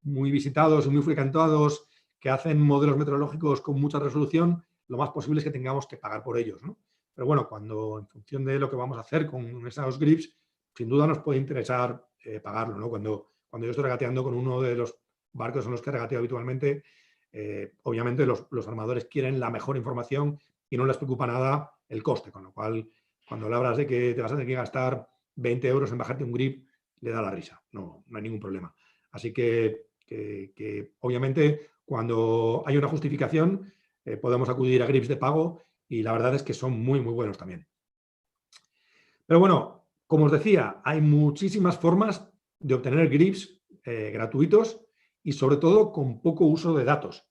visitados y muy frecuentados, que hacen modelos meteorológicos con mucha resolución, lo más posible es que tengamos que pagar por ellos, ¿no? Pero bueno, en función de lo que vamos a hacer con esos grips, sin duda nos puede interesar pagarlo, ¿no? Cuando yo estoy regateando con uno de los barcos en los que regateo habitualmente, obviamente los armadores quieren la mejor información y no les preocupa nada el coste, con lo cual, cuando le hablas de que te vas a tener que gastar 20 euros en bajarte un grip, le da la risa, no hay ningún problema. Así que obviamente, cuando hay una justificación, podemos acudir a grips de pago y la verdad es que son muy, muy buenos también. Pero bueno, como os decía, hay muchísimas formas de obtener grips gratuitos y sobre todo con poco uso de datos.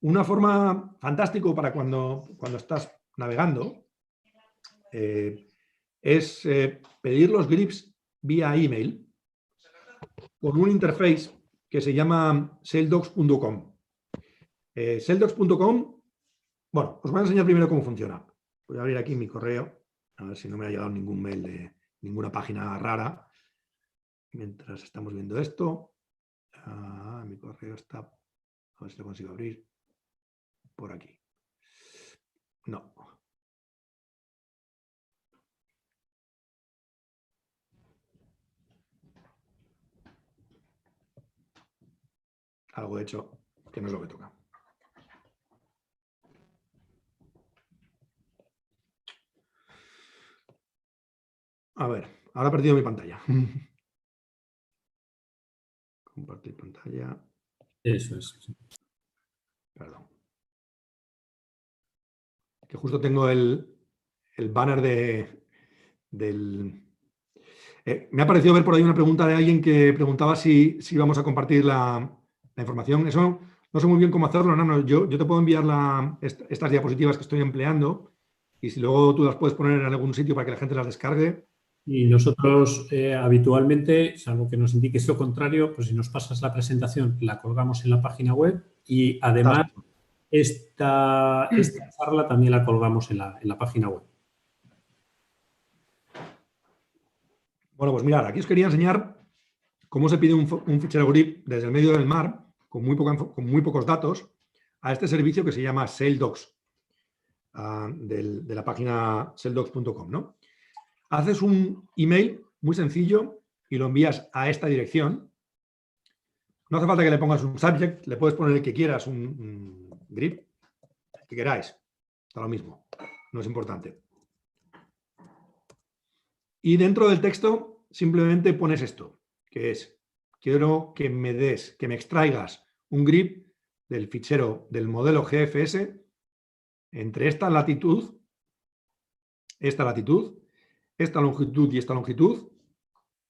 Una forma fantástica para cuando estás navegando es pedir los grips vía email con un interface que se llama saildocs.com. Saildocs.com, bueno, os voy a enseñar primero cómo funciona. Voy a abrir aquí mi correo, a ver si no me ha llegado ningún mail de ninguna página rara. Mientras estamos viendo esto, mi correo está, a ver si lo consigo abrir por aquí. No. Algo he hecho que no es lo que toca. A ver, ahora he perdido mi pantalla. Compartir pantalla. Eso es. Perdón. Que justo tengo el banner del... me ha parecido ver por ahí una pregunta de alguien que preguntaba si vamos a compartir la información. Eso no sé muy bien cómo hacerlo, no, yo te puedo enviar estas diapositivas que estoy empleando y si luego tú las puedes poner en algún sitio para que la gente las descargue. Y nosotros habitualmente, salvo que nos indiques lo contrario, pues si nos pasas la presentación, la colgamos en la página web y además esta charla también la colgamos en la página web. Bueno, pues mirad, aquí os quería enseñar cómo se pide un fichero grip desde el medio del mar, con muy pocos datos, a este servicio que se llama SailDocs, de la página saildocs.com, ¿no? Haces un email muy sencillo y lo envías a esta dirección. No hace falta que le pongas un subject, le puedes poner el que quieras, un grip, el que queráis. Está lo mismo, no es importante. Y dentro del texto simplemente pones esto, que es, quiero que me extraigas un grip del fichero del modelo GFS entre esta latitud, esta longitud y esta longitud,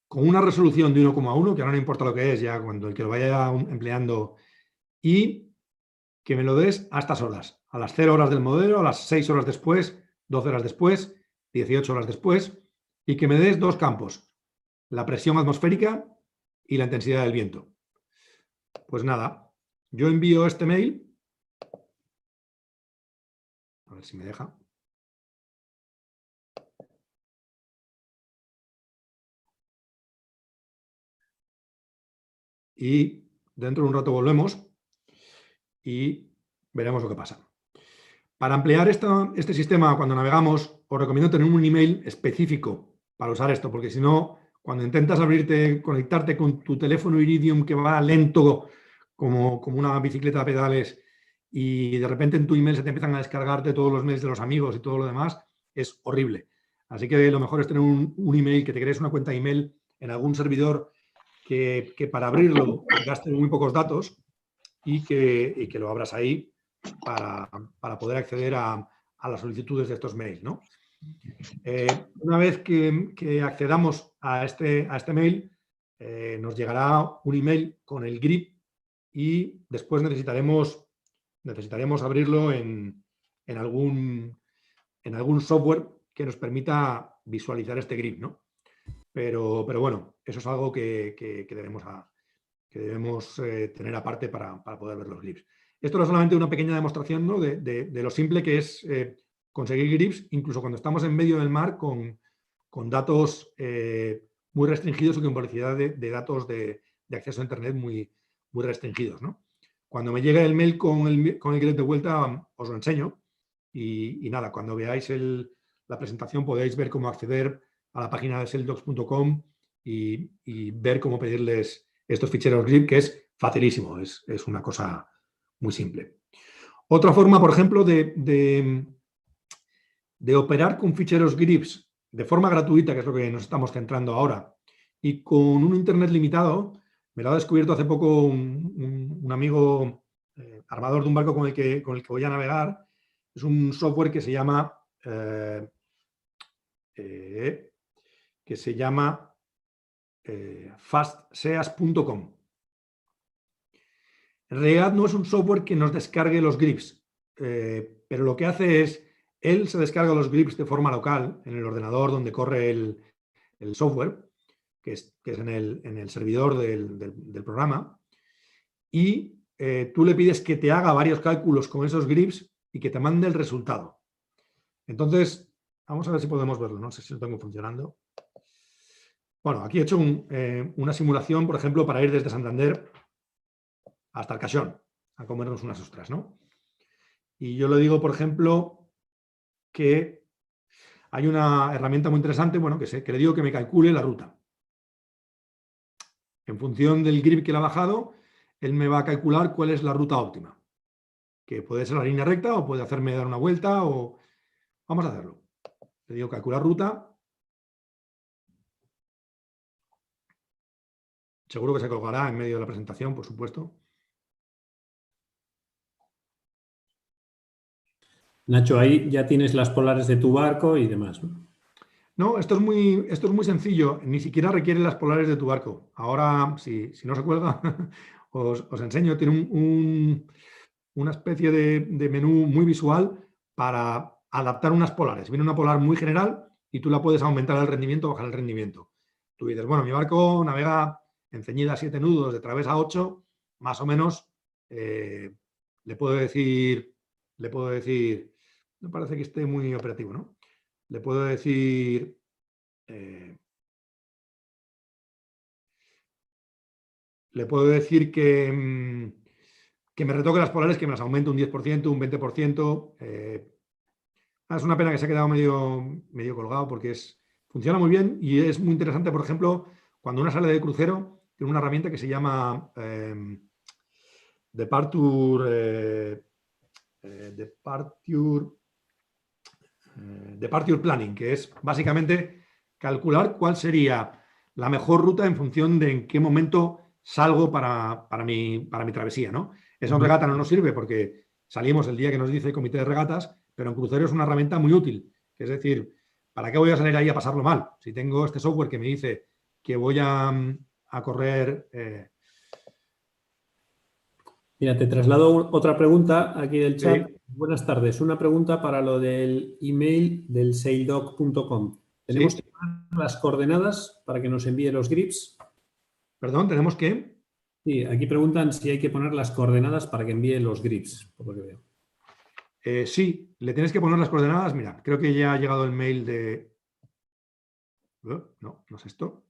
con una resolución de 1,1, que ahora no importa lo que es, ya cuando el que lo vaya empleando, y que me lo des a estas horas, a las 0 horas del modelo, a las 6 horas después, 12 horas después, 18 horas después, y que me des dos campos, la presión atmosférica y la intensidad del viento. Pues nada, yo envío este mail, a ver si me deja. Y dentro de un rato volvemos y veremos lo que pasa. Para ampliar este sistema, cuando navegamos, os recomiendo tener un email específico para usar esto, porque si no, cuando intentas conectarte con tu teléfono Iridium que va lento como una bicicleta a pedales y de repente en tu email se te empiezan a descargarte todos los mails de los amigos y todo lo demás, es horrible. Así que lo mejor es tener un email, que te crees una cuenta email en algún servidor que para abrirlo gaste muy pocos datos y que lo abras ahí para poder acceder a las solicitudes de estos mails, ¿no? Una vez que accedamos a este mail, nos llegará un email con el grip y después necesitaremos abrirlo en algún software que nos permita visualizar este grip, ¿no? Pero bueno, eso es algo que debemos tener aparte para poder ver los grips. Esto era solamente una pequeña demostración, ¿no?, de lo simple que es conseguir grips, incluso cuando estamos en medio del mar con datos muy restringidos o con velocidad de datos de acceso a Internet muy restringidos, ¿no? Cuando me llegue el mail con el grip de vuelta, os lo enseño. Y nada, cuando veáis la presentación podéis ver cómo acceder a la página de saildocs.com y ver cómo pedirles estos ficheros grip, que es facilísimo, es una cosa muy simple. Otra forma, por ejemplo, de operar con ficheros grips de forma gratuita, que es lo que nos estamos centrando ahora, y con un Internet limitado, me lo ha descubierto hace poco un amigo armador de un barco con el que voy a navegar. Es un software que se llama fastseas.com. En realidad no es un software que nos descargue los grips, pero lo que hace es, él se descarga los grips de forma local en el ordenador donde corre el software, que es en el servidor del programa, y tú le pides que te haga varios cálculos con esos grips y que te mande el resultado. Entonces, vamos a ver si podemos verlo, no sé si lo tengo funcionando. Bueno, aquí he hecho una simulación, por ejemplo, para ir desde Santander hasta Arcachón, a comernos unas ostras, ¿no? Y yo le digo, por ejemplo, que hay una herramienta muy interesante, bueno, que le digo que me calcule la ruta. En función del grip que le ha bajado, él me va a calcular cuál es la ruta óptima. Que puede ser la línea recta o puede hacerme dar una vuelta o... Vamos a hacerlo. Le digo calcular ruta. Seguro que se colgará en medio de la presentación, por supuesto. Nacho, ahí ya tienes las polares de tu barco y demás, ¿no? No, esto es muy sencillo. Ni siquiera requiere las polares de tu barco. Ahora, si no se cuelga, os enseño. Tiene una especie de menú muy visual para adaptar unas polares. Viene una polar muy general y tú la puedes aumentar el rendimiento o bajar el rendimiento. Tú dices, bueno, mi barco navega en ceñida 7 nudos, de travesa 8, más o menos le puedo decir, no parece que esté muy operativo, ¿no? Le puedo decir que me retoque las polares, que me las aumente un 10%, un 20%. Es una pena que se ha quedado medio colgado porque funciona muy bien y es muy interesante, por ejemplo, cuando uno sale de crucero, tiene una herramienta que se llama Departure Planning, que es básicamente calcular cuál sería la mejor ruta en función de en qué momento salgo para mi travesía, ¿no? Eso en regata no nos sirve porque salimos el día que nos dice el comité de regatas, pero en crucero es una herramienta muy útil. Es decir, ¿para qué voy a salir ahí a pasarlo mal? Si tengo este software que me dice que voy a correr Mira, te traslado otra pregunta aquí del chat. Sí, Buenas tardes. Una pregunta para lo del email del saildoc.com. ¿Tenemos que sí. poner las coordenadas para que nos envíe los grips? Perdón, tenemos que... Sí, aquí preguntan si hay que poner las coordenadas para que envíe los grips, por lo que veo. Sí, le tienes que poner las coordenadas. Mira, creo que ya ha llegado el mail de... No, no es esto.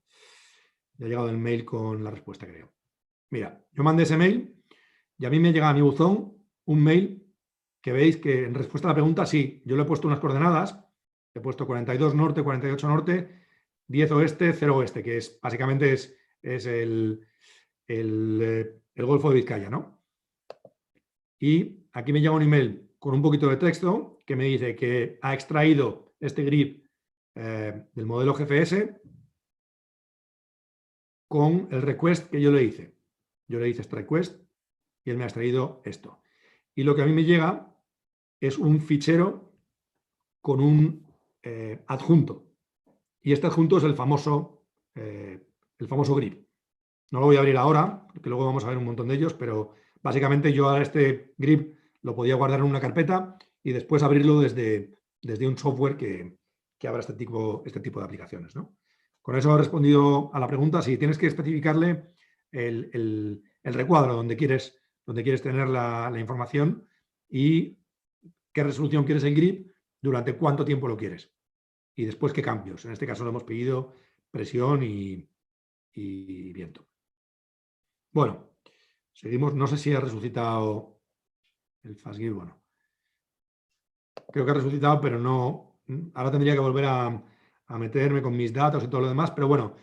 Ya ha llegado el mail con la respuesta, creo. Mira, yo mandé ese mail y a mí me llega a mi buzón un mail que veis que en respuesta a la pregunta, sí, yo le he puesto unas coordenadas, he puesto 42 norte, 48 norte, 10 oeste, 0 oeste, que es básicamente es el Golfo de Vizcaya, ¿no? Y aquí me llega un email con un poquito de texto que me dice que ha extraído este grip del modelo GFS con el request que yo le hice. Yo le hice este request y él me ha extraído esto. Y lo que a mí me llega es un fichero con un adjunto. Y este adjunto es el famoso grip. No lo voy a abrir ahora, porque luego vamos a ver un montón de ellos, pero básicamente yo ahora este grip lo podía guardar en una carpeta y después abrirlo desde un software que abra este tipo de aplicaciones, ¿no? Con eso he respondido a la pregunta. Si tienes que especificarle el recuadro donde quieres tener la información y qué resolución quieres el grip, durante cuánto tiempo lo quieres y después qué cambios. En este caso lo hemos pedido presión y viento. Bueno, seguimos. No sé si ha resucitado el FastGear. Bueno, creo que ha resucitado, pero no. Ahora tendría que volver a meterme con mis datos y todo lo demás, pero bueno,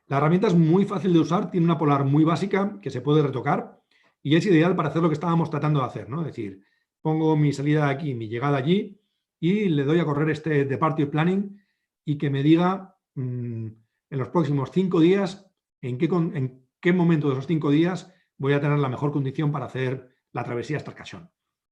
la herramienta es muy fácil de usar, tiene una polar muy básica que se puede retocar y es ideal para hacer lo que estábamos tratando de hacer, ¿no? Es decir, pongo mi salida de aquí, mi llegada allí y le doy a correr este Departure Planning y que me diga en los próximos 5 días en qué momento de esos 5 días voy a tener la mejor condición para hacer la travesía hasta el Cachón.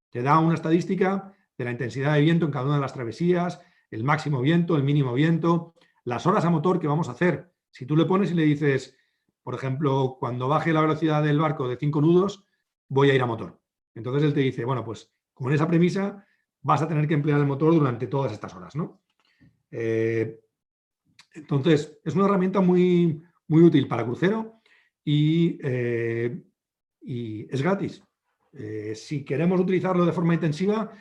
Te da una estadística de la intensidad de viento en cada una de las travesías, el máximo viento, el mínimo viento, las horas a motor que vamos a hacer. Si tú le pones y le dices, por ejemplo, cuando baje la velocidad del barco de 5 nudos, voy a ir a motor. Entonces él te dice, bueno, pues con esa premisa vas a tener que emplear el motor durante todas estas horas, ¿no? Entonces, es una herramienta muy, muy útil para crucero y es gratis. Si queremos utilizarlo de forma intensiva,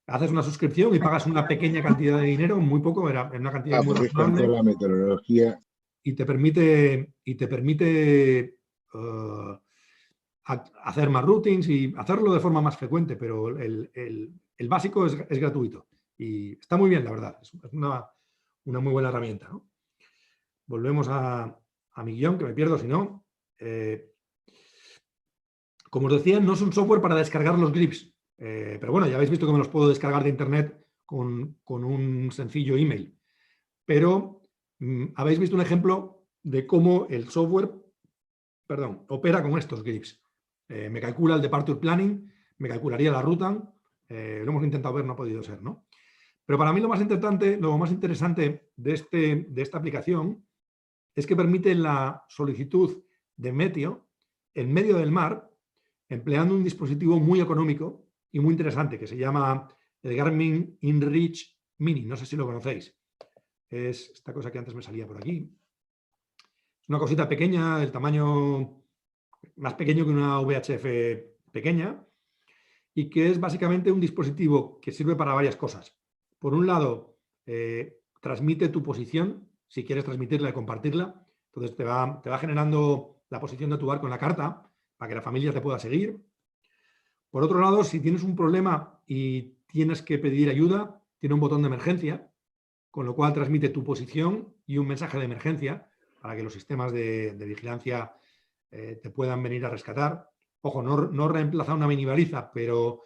haces una suscripción y pagas una pequeña cantidad de dinero, muy poco, era una cantidad muy razonable. La meteorología. Y te permite hacer más routines y hacerlo de forma más frecuente, pero el básico es gratuito. Y está muy bien, la verdad. Es una muy buena herramienta, ¿no? Volvemos a mi guión, que me pierdo si no. Como os decía, no es un software para descargar los grips. Pero bueno, ya habéis visto que me los puedo descargar de internet con un sencillo email. Pero habéis visto un ejemplo de cómo el software, opera con estos grips. Me calcula el departure planning, me calcularía la ruta. Lo hemos intentado ver, no ha podido ser, ¿no? Pero para mí lo más interesante de esta aplicación es que permite la solicitud de meteo en medio del mar, empleando un dispositivo muy económico y muy interesante que se llama el Garmin InReach Mini. No sé si lo conocéis. Es esta cosa que antes me salía por aquí. Es una cosita pequeña, del tamaño más pequeño que una VHF pequeña, y que es básicamente un dispositivo que sirve para varias cosas. Por un lado, transmite tu posición, si quieres transmitirla y compartirla. Entonces te va generando la posición de tu barco en la carta para que la familia te pueda seguir. Por otro lado, si tienes un problema y tienes que pedir ayuda, tiene un botón de emergencia, con lo cual transmite tu posición y un mensaje de emergencia para que los sistemas de vigilancia te puedan venir a rescatar. Ojo, no reemplaza una minibaliza, pero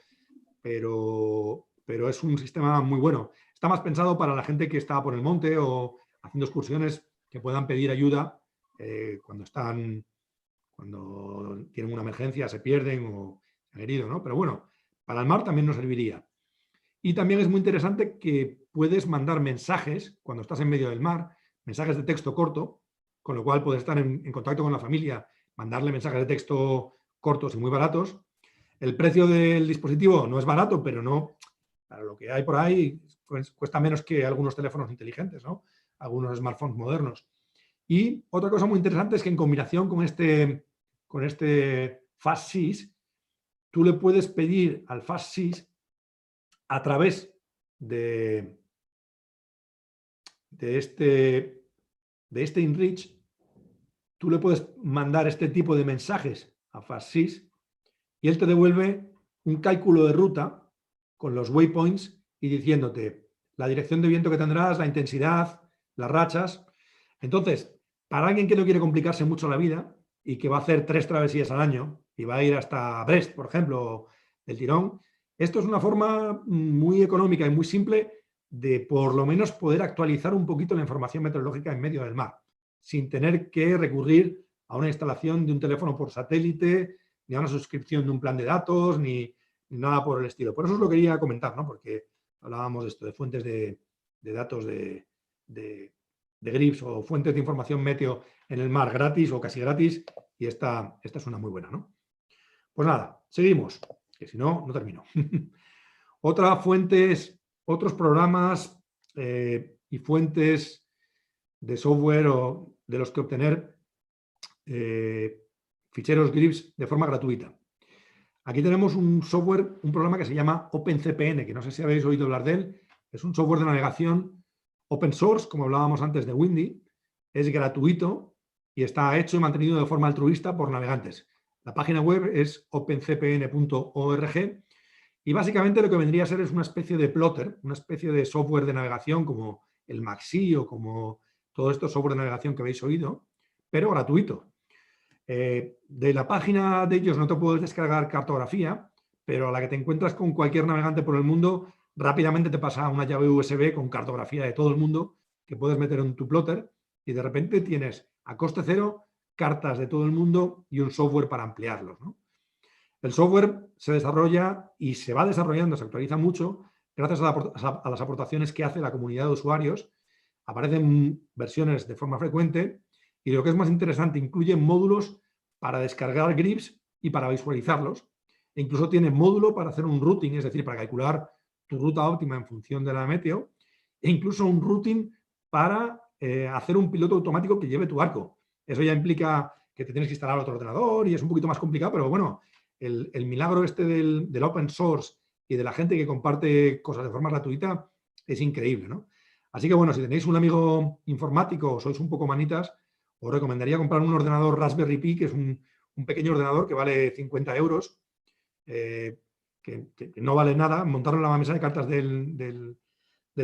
es un sistema muy bueno. Está más pensado para la gente que está por el monte o haciendo excursiones que puedan pedir ayuda cuando tienen una emergencia, se pierden o se han herido, ¿no? Pero bueno, para el mar también nos serviría. Y también es muy interesante que puedes mandar mensajes cuando estás en medio del mar, mensajes de texto corto, con lo cual puedes estar en contacto con la familia, mandarle mensajes de texto cortos y muy baratos. El precio del dispositivo no es barato, pero no, para lo que hay por ahí, pues, cuesta menos que algunos teléfonos inteligentes, ¿no? Algunos smartphones modernos. Y otra cosa muy interesante es que en combinación con este FastSys, tú le puedes pedir al FastSys a través de este Inreach, tú le puedes mandar este tipo de mensajes a FastSys y él te devuelve un cálculo de ruta con los waypoints y diciéndote la dirección de viento que tendrás, la intensidad, las rachas. Entonces, para alguien que no quiere complicarse mucho la vida y que va a hacer 3 travesías al año y va a ir hasta Brest, por ejemplo, del tirón, esto es una forma muy económica y muy simple de por lo menos poder actualizar un poquito la información meteorológica en medio del mar, sin tener que recurrir a una instalación de un teléfono por satélite, ni a una suscripción de un plan de datos, ni nada por el estilo. Por eso os lo quería comentar, ¿no? Porque hablábamos de esto, de fuentes de datos de grips o fuentes de información meteo en el mar gratis o casi gratis, y esta es una muy buena, ¿no? Pues nada, seguimos, que si no, no termino. Otras fuentes, otros programas y fuentes de software o de los que obtener ficheros grips de forma gratuita. Aquí tenemos un software, un programa que se llama OpenCPN, que no sé si habéis oído hablar de él. Es un software de navegación open source, como hablábamos antes de Windy. Es gratuito y está hecho y mantenido de forma altruista por navegantes. La página web es opencpn.org y básicamente lo que vendría a ser es una especie de plotter, una especie de software de navegación como el Maxi o como todos estos software de navegación que habéis oído, pero gratuito. De la página de ellos no te puedes descargar cartografía, pero a la que te encuentras con cualquier navegante por el mundo, rápidamente te pasa una llave USB con cartografía de todo el mundo que puedes meter en tu plotter y de repente tienes a coste cero cartas de todo el mundo y un software para ampliarlos, ¿no? El software se desarrolla y se va desarrollando, se actualiza mucho gracias a las aportaciones que hace la comunidad de usuarios. Aparecen versiones de forma frecuente y lo que es más interesante, incluye módulos para descargar grips y para visualizarlos. E incluso tiene módulo para hacer un routing, es decir, para calcular tu ruta óptima en función de la meteo, e incluso un routing para hacer un piloto automático que lleve tu barco. Eso ya implica que te tienes que instalar otro ordenador y es un poquito más complicado, pero bueno, el milagro este del open source y de la gente que comparte cosas de forma gratuita es increíble, ¿no? Así que bueno, si tenéis un amigo informático o sois un poco manitas, os recomendaría comprar un ordenador Raspberry Pi, que es un pequeño ordenador que vale 50 euros, que no vale nada, montarlo en la mesa de cartas del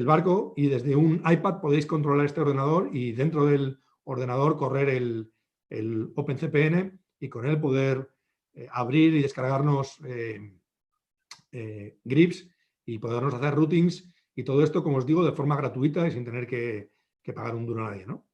barco y desde un iPad podéis controlar este ordenador y dentro del ordenador correr el OpenCPN y con él poder abrir y descargarnos grips y podernos hacer routings y todo esto, como os digo, de forma gratuita y sin tener que pagar un duro a nadie, ¿no?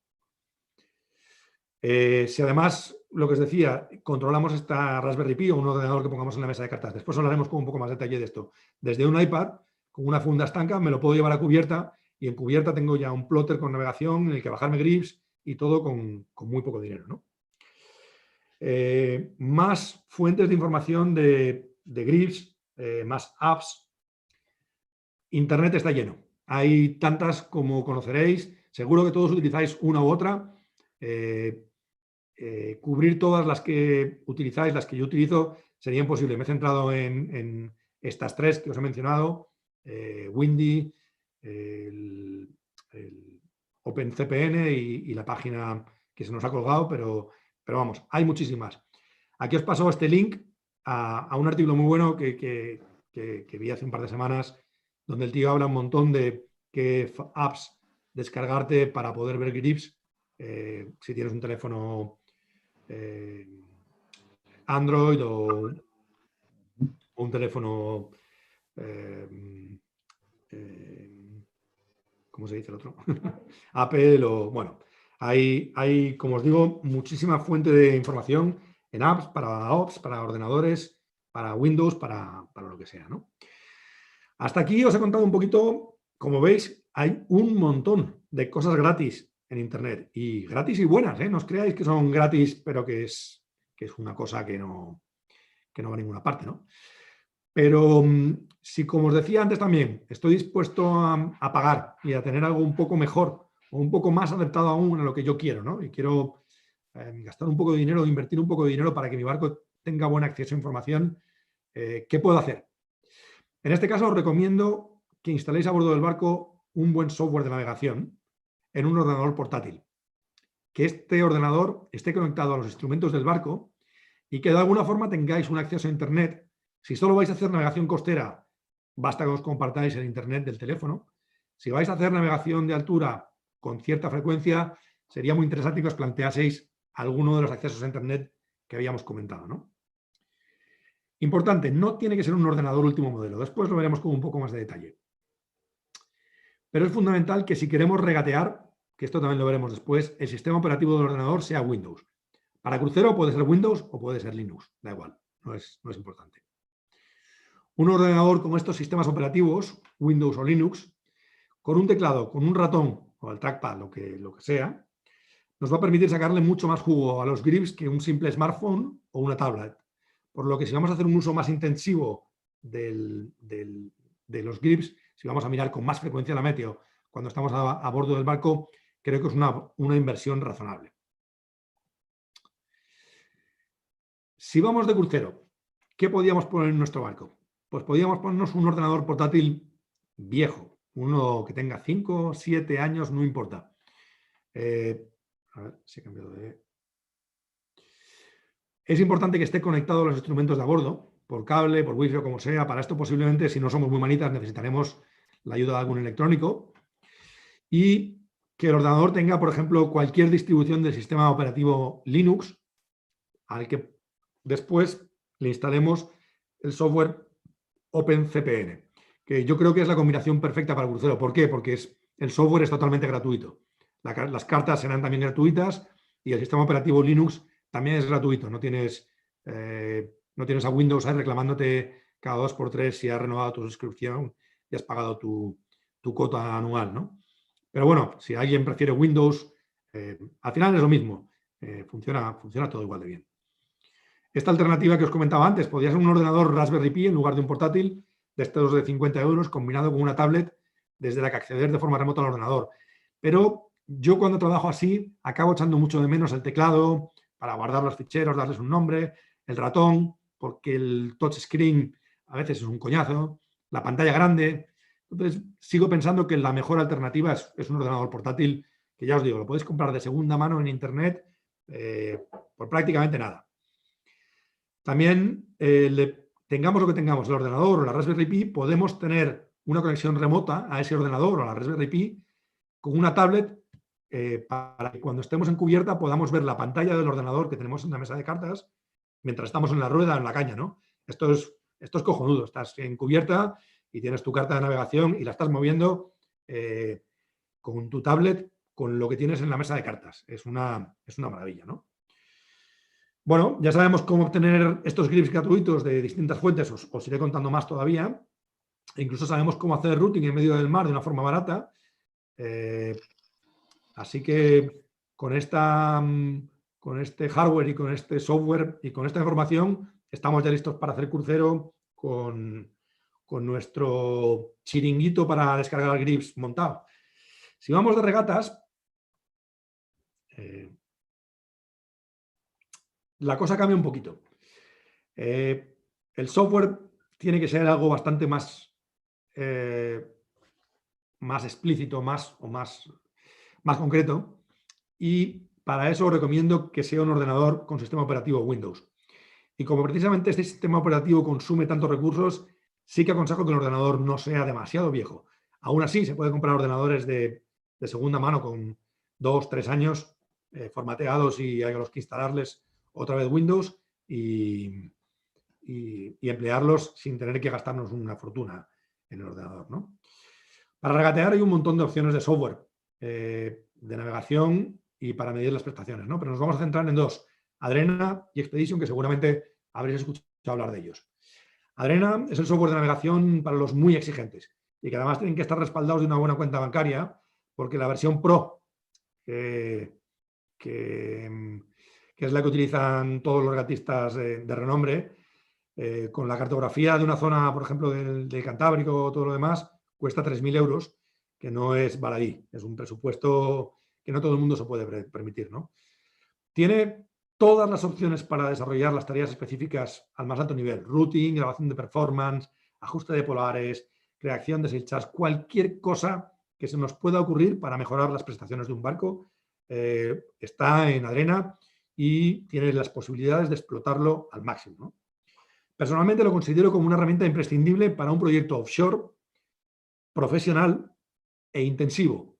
Si además, lo que os decía, controlamos esta Raspberry Pi o un ordenador que pongamos en la mesa de cartas, después hablaremos con un poco más de detalle de esto. Desde un iPad, con una funda estanca, me lo puedo llevar a cubierta y en cubierta tengo ya un plotter con navegación en el que bajarme grips y todo con muy poco dinero, ¿no? Más fuentes de información de grips, más apps. Internet está lleno. Hay tantas como conoceréis. Seguro que todos utilizáis una u otra. Cubrir todas las que utilizáis, las que yo utilizo, sería imposible. Me he centrado en estas tres que os he mencionado, Windy, el OpenCPN y la página que se nos ha colgado, pero vamos, hay muchísimas. Aquí os paso este link a un artículo muy bueno que vi hace un par de semanas, donde el tío habla un montón de qué apps descargarte para poder ver grips si tienes un teléfono Android o un teléfono ¿cómo se dice el otro? Apple o bueno, hay, como os digo, muchísima fuente de información en apps, para ordenadores, para Windows, para lo que sea, ¿no? Hasta aquí os he contado un poquito, como veis, hay un montón de cosas gratis en Internet y gratis y buenas, ¿eh? No os creáis que son gratis, pero que es una cosa que no va a ninguna parte, ¿no? Pero si, como os decía antes también, estoy dispuesto a pagar y a tener algo un poco mejor o un poco más adaptado aún a lo que yo quiero, ¿no? Y quiero gastar un poco de dinero, invertir un poco de dinero para que mi barco tenga buen acceso a información, ¿qué puedo hacer? En este caso os recomiendo que instaléis a bordo del barco un buen software de navegación en un ordenador portátil. Que este ordenador esté conectado a los instrumentos del barco y que de alguna forma tengáis un acceso a Internet. Si solo vais a hacer navegación costera, basta que os compartáis el Internet del teléfono. Si vais a hacer navegación de altura con cierta frecuencia, sería muy interesante que os planteaseis alguno de los accesos a Internet que habíamos comentado, ¿no? Importante, no tiene que ser un ordenador último modelo. Después lo veremos con un poco más de detalle. Pero es fundamental que si queremos regatear, que esto también lo veremos después, el sistema operativo del ordenador sea Windows. Para crucero puede ser Windows o puede ser Linux, da igual, no es importante. Un ordenador con estos sistemas operativos, Windows o Linux, con un teclado, con un ratón o el trackpad, lo que sea, nos va a permitir sacarle mucho más jugo a los grips que un simple smartphone o una tablet. Por lo que si vamos a hacer un uso más intensivo de los grips, si vamos a mirar con más frecuencia la meteo cuando estamos a bordo del barco, creo que es una inversión razonable. Si vamos de crucero, ¿qué podíamos poner en nuestro barco? Pues podíamos ponernos un ordenador portátil viejo, uno que tenga 5 o 7 años, no importa. A ver si he cambiado de... Es importante que esté conectado a los instrumentos de a bordo, por cable, por wifi o como sea. Para esto posiblemente, si no somos muy manitas, necesitaremos la ayuda de algún electrónico. Y que el ordenador tenga, por ejemplo, cualquier distribución del sistema operativo Linux, al que después le instalemos el software OpenCPN, que yo creo que es la combinación perfecta para el crucero. ¿Por qué? Porque el software es totalmente gratuito. Las cartas serán también gratuitas y el sistema operativo Linux también es gratuito. No tienes a Windows ahí reclamándote cada 2 por 3 si has renovado tu suscripción y has pagado tu cuota anual, ¿no? Pero bueno, si alguien prefiere Windows, al final es lo mismo. Funciona todo igual de bien. Esta alternativa que os comentaba antes, podría ser un ordenador Raspberry Pi en lugar de un portátil de estos de 50 euros combinado con una tablet desde la que acceder de forma remota al ordenador. Pero yo cuando trabajo así acabo echando mucho de menos el teclado para guardar los ficheros, darles un nombre, el ratón, porque el touchscreen a veces es un coñazo, la pantalla grande. Entonces sigo pensando que la mejor alternativa es un ordenador portátil que ya os digo, lo podéis comprar de segunda mano en internet por prácticamente nada. También, tengamos lo que tengamos, el ordenador o la Raspberry Pi, podemos tener una conexión remota a ese ordenador o a la Raspberry Pi con una tablet para que cuando estemos en cubierta podamos ver la pantalla del ordenador que tenemos en la mesa de cartas mientras estamos en la rueda o en la caña, ¿no? Esto es cojonudo. Estás en cubierta y tienes tu carta de navegación y la estás moviendo con tu tablet con lo que tienes en la mesa de cartas. Es una maravilla, ¿no? Bueno, ya sabemos cómo obtener estos grips gratuitos de distintas fuentes, os iré contando más todavía. Incluso sabemos cómo hacer routing en medio del mar de una forma barata. Así que con este hardware y con este software y con esta información estamos ya listos para hacer crucero con nuestro chiringuito para descargar grips montado. Si vamos de regatas, la cosa cambia un poquito. El software tiene que ser algo bastante más explícito, más concreto, y para eso os recomiendo que sea un ordenador con sistema operativo Windows. Y como precisamente este sistema operativo consume tantos recursos, sí que aconsejo que el ordenador no sea demasiado viejo. Aún así, se puede comprar ordenadores de segunda mano con 2 o 3 años formateados y hay los que instalarles otra vez Windows y emplearlos sin tener que gastarnos una fortuna en el ordenador, ¿no? Para regatear hay un montón de opciones de software de navegación y para medir las prestaciones, ¿no? Pero nos vamos a centrar en dos, Adrena y Expedition, que seguramente habréis escuchado hablar de ellos. Adrena es el software de navegación para los muy exigentes y que además tienen que estar respaldados de una buena cuenta bancaria, porque la versión Pro, que es la que utilizan todos los regatistas de renombre, Con la cartografía de una zona, por ejemplo, del Cantábrico o todo lo demás, cuesta 3.000 euros, que no es baladí. Es un presupuesto que no todo el mundo se puede permitir, ¿no? Tiene todas las opciones para desarrollar las tareas específicas al más alto nivel. Routing, grabación de performance, ajuste de polares, creación de sail charts, cualquier cosa que se nos pueda ocurrir para mejorar las prestaciones de un barco está en Adrena y tiene las posibilidades de explotarlo al máximo, ¿no? Personalmente lo considero como una herramienta imprescindible para un proyecto offshore, profesional e intensivo.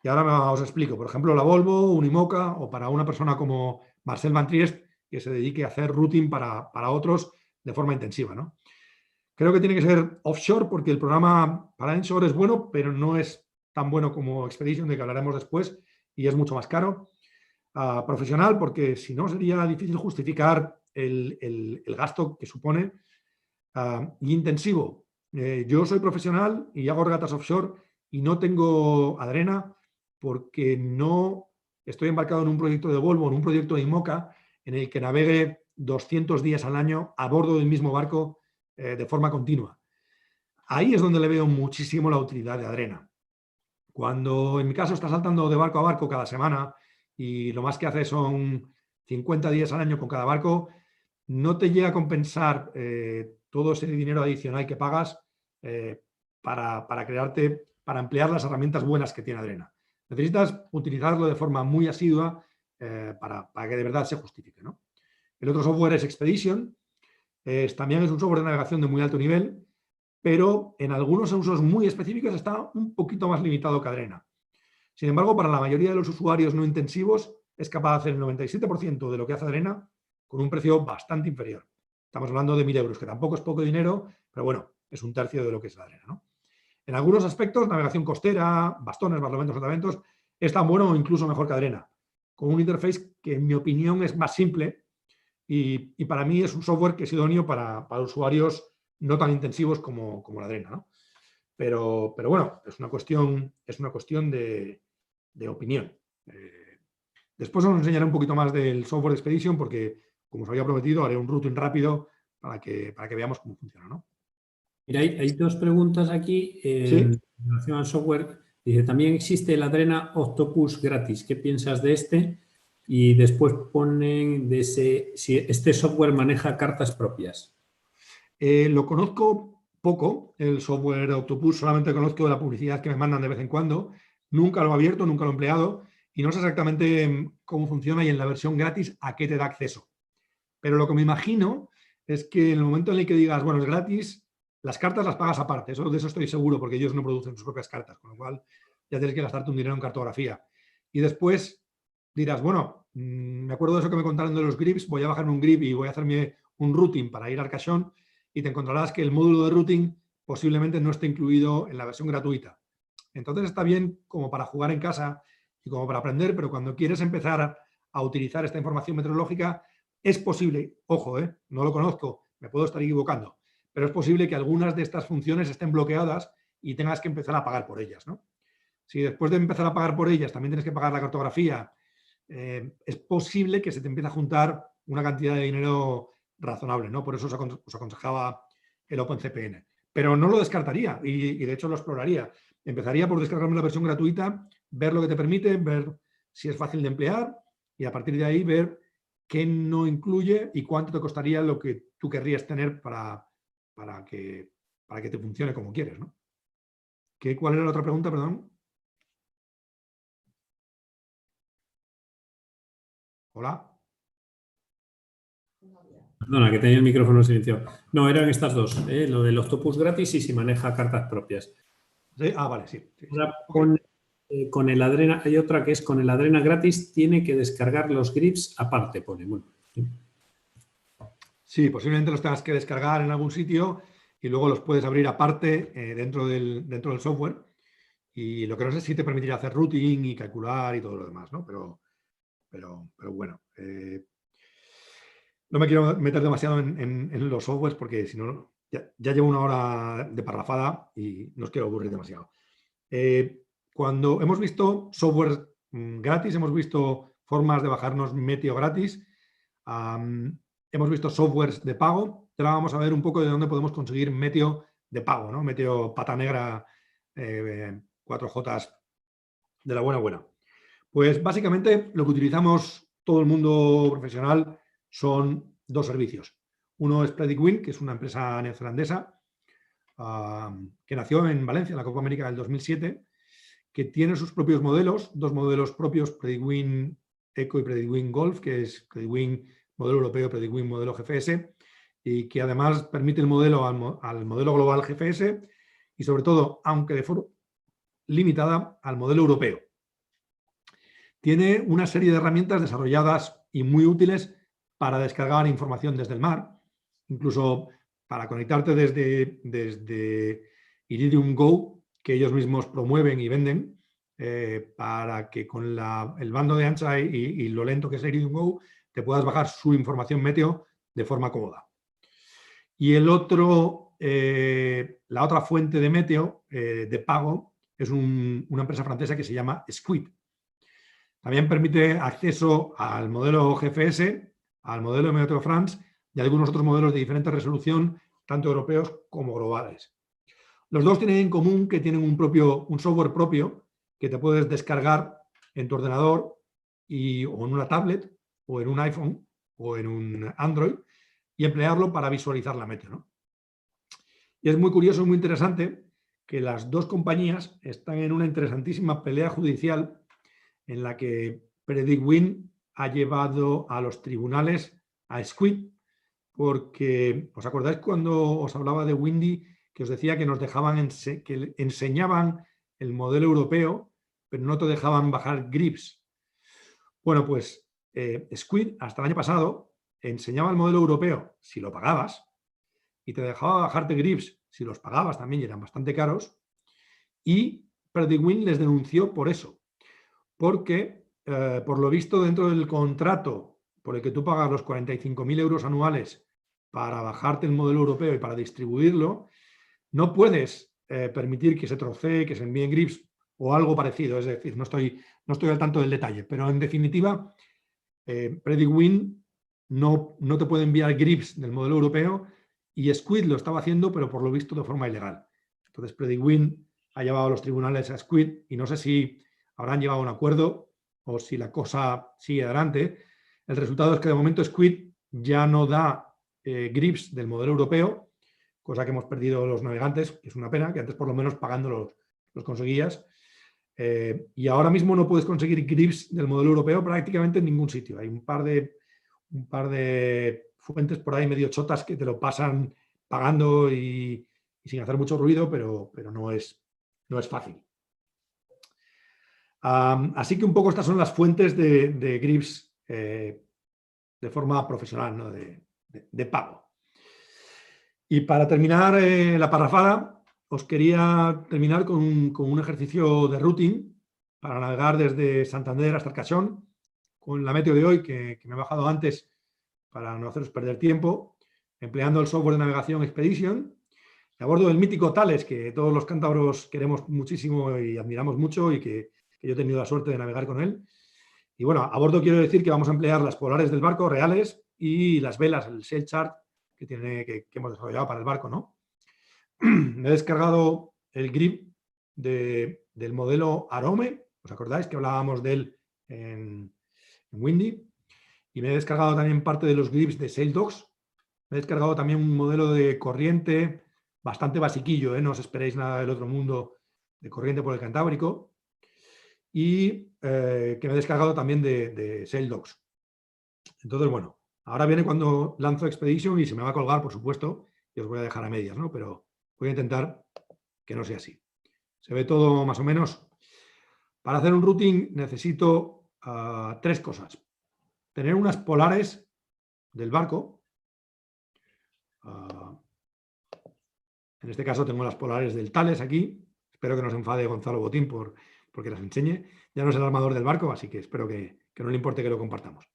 Y ahora os explico. Por ejemplo, la Volvo, Unimoca o para una persona como Marcel Van Triest, que se dedique a hacer routing para otros de forma intensiva, ¿no? Creo que tiene que ser offshore porque el programa para onshore es bueno, pero no es tan bueno como Expedition, de que hablaremos después, y es mucho más caro. Profesional, porque si no sería difícil justificar el gasto que supone. Y intensivo. Yo soy profesional y hago regatas offshore y no tengo Adrena porque no estoy embarcado en un proyecto de Volvo, en un proyecto de IMOCA, en el que navegue 200 días al año a bordo del mismo barco de forma continua. Ahí es donde le veo muchísimo la utilidad de Adrena. Cuando en mi caso está saltando de barco a barco cada semana y lo más que hace son 50 días al año con cada barco, no te llega a compensar todo ese dinero adicional que pagas para emplear las herramientas buenas que tiene Adrena. Necesitas utilizarlo de forma muy asidua para que de verdad se justifique, ¿no? El otro software es Expedition. También es un software de navegación de muy alto nivel, pero en algunos usos muy específicos está un poquito más limitado que Adrena. Sin embargo, para la mayoría de los usuarios no intensivos, es capaz de hacer el 97% de lo que hace Adrena con un precio bastante inferior. Estamos hablando de 1.000 euros, que tampoco es poco dinero, pero bueno, es un tercio de lo que es la Adrena, ¿no? En algunos aspectos, navegación costera, bastones, barlomentos, sotavento, es tan bueno o incluso mejor que Adrena, con un interface que en mi opinión es más simple y para mí es un software que es idóneo para usuarios no tan intensivos como la Adrena, ¿no? Pero bueno, es una cuestión de opinión. Después os enseñaré un poquito más del software de Expedition porque, como os había prometido, haré un routing rápido para que veamos cómo funciona, ¿no? Mira, hay dos preguntas aquí en relación al software. Dice, también existe el Adrena Octopus gratis. ¿Qué piensas de este? Y después ponen si este software maneja cartas propias. Lo conozco poco, el software Octopus, solamente conozco de la publicidad que me mandan de vez en cuando. Nunca lo he abierto, nunca lo he empleado y no sé exactamente cómo funciona y en la versión gratis a qué te da acceso. Pero lo que me imagino es que en el momento en el que digas, bueno, es gratis, las cartas las pagas aparte. De eso estoy seguro porque ellos no producen sus propias cartas, con lo cual ya tienes que gastarte un dinero en cartografía. Y después dirás, bueno, me acuerdo de eso que me contaron de los grips, voy a bajarme un grip y voy a hacerme un routing para ir al Arcachon y te encontrarás que el módulo de routing posiblemente no esté incluido en la versión gratuita. Entonces está bien como para jugar en casa y como para aprender, pero cuando quieres empezar a utilizar esta información meteorológica, es posible, ojo, no lo conozco, me puedo estar equivocando, pero es posible que algunas de estas funciones estén bloqueadas y tengas que empezar a pagar por ellas, ¿no? Si después de empezar a pagar por ellas también tienes que pagar la cartografía, es posible que se te empiece a juntar una cantidad de dinero razonable, ¿no? Por eso os aconsejaba el OpenCPN. Pero no lo descartaría y de hecho lo exploraría. Empezaría por descargarme la versión gratuita, ver lo que te permite, ver si es fácil de emplear y a partir de ahí ver qué no incluye y cuánto te costaría lo que tú querrías tener para que te funcione como quieres, ¿no? ¿Cuál era la otra pregunta, perdón? Hola. Perdona, que tenía el micrófono silenciado. No, eran estas dos, lo del Octopus gratis y si maneja cartas propias. ¿Sí? Vale, sí. Ahora con el Adrena, hay otra que es con el Adrena gratis, tiene que descargar los grips aparte, pone. Bueno, sí, posiblemente los tengas que descargar en algún sitio y luego los puedes abrir aparte dentro del software. Y lo que no sé si te permitirá hacer routing y calcular y todo lo demás, ¿no? Pero bueno. No me quiero meter demasiado en los softwares porque si no, ya llevo una hora de parrafada y no os quiero aburrir demasiado. Cuando hemos visto software gratis, hemos visto formas de bajarnos Meteo gratis, hemos visto softwares de pago y ahora vamos a ver un poco de dónde podemos conseguir Meteo de pago, ¿no? Meteo pata negra 4J de la buena. Pues básicamente lo que utilizamos todo el mundo profesional son dos servicios. Uno es PredictWin, que es una empresa neozelandesa que nació en Valencia, en la Copa América del 2007, que tiene sus propios modelos, dos modelos propios, PredictWin Eco y PredictWin Golf, que es PredictWin modelo europeo, PredictWin modelo GFS, y que además permite el modelo al modelo global GFS y sobre todo, aunque de forma limitada, al modelo europeo. Tiene una serie de herramientas desarrolladas y muy útiles para descargar información desde el mar, incluso para conectarte desde Iridium Go, que ellos mismos promueven y venden, para que con el bando de ancha y lo lento que es Iridium Go, te puedas bajar su información meteo de forma cómoda. Y el otro, la otra fuente de meteo de pago es una empresa francesa que se llama Squid. También permite acceso al modelo GFS, al modelo Meteo France y algunos otros modelos de diferente resolución, tanto europeos como globales. Los dos tienen en común que tienen un software propio que te puedes descargar en tu ordenador o en una tablet o en un iPhone o en un Android y emplearlo para visualizar la meteo, ¿no? Y es muy curioso y muy interesante que las dos compañías están en una interesantísima pelea judicial en la que PredictWin ha llevado a los tribunales a Squid, porque ¿os acordáis cuando os hablaba de Windy, que os decía que nos dejaban, que enseñaban el modelo europeo, pero no te dejaban bajar grips? Bueno, pues Squid hasta el año pasado enseñaba el modelo europeo si lo pagabas y te dejaba bajarte grips si los pagabas también y eran bastante caros, y PredictWin les denunció por eso, porque por lo visto dentro del contrato por el que tú pagas los 45.000 euros anuales para bajarte el modelo europeo y para distribuirlo, no puedes permitir que se trocee, que se envíen grips o algo parecido. Es decir, no estoy al tanto del detalle, pero en definitiva, PredictWin no te puede enviar grips del modelo europeo y Squid lo estaba haciendo, pero por lo visto de forma ilegal. Entonces, PredictWin ha llevado a los tribunales a Squid y no sé si habrán llegado a un acuerdo o si la cosa sigue adelante. El resultado es que de momento Squid ya no da grips del modelo europeo, cosa que hemos perdido los navegantes, que es una pena, que antes por lo menos pagando los conseguías. Y ahora mismo no puedes conseguir grips del modelo europeo prácticamente en ningún sitio. Hay un par de fuentes por ahí medio chotas que te lo pasan pagando y sin hacer mucho ruido, pero no es fácil. Así que un poco estas son las fuentes de grips de forma profesional, ¿no? de pago. Y para terminar la parrafada, os quería terminar con un ejercicio de routing para navegar desde Santander hasta Arcachón, con la meteo de hoy que me he bajado antes para no haceros perder tiempo, empleando el software de navegación Expedition, y a bordo del mítico Thales, que todos los cántabros queremos muchísimo y admiramos mucho y que yo he tenido la suerte de navegar con él. Y bueno, a bordo quiero decir que vamos a emplear las polares del barco reales y las velas, el sail chart que hemos desarrollado para el barco, ¿no? Me he descargado el grip del modelo Arome, ¿os acordáis que hablábamos de él en Windy? Y me he descargado también parte de los grips de SailDogs. Me he descargado también un modelo de corriente bastante basiquillo, no os esperéis nada del otro mundo de corriente por el Cantábrico. Y que me he descargado también de SailDogs. Entonces, bueno, ahora viene cuando lanzo Expedition y se me va a colgar, por supuesto, y os voy a dejar a medias, ¿no? Pero voy a intentar que no sea así. Se ve todo más o menos. Para hacer un routing necesito tres cosas. Tener unas polares del barco. En este caso tengo las polares del Thales aquí. Espero que no se enfade Gonzalo Botín porque las enseñe. Ya no es el armador del barco, así que espero que no le importe que lo compartamos.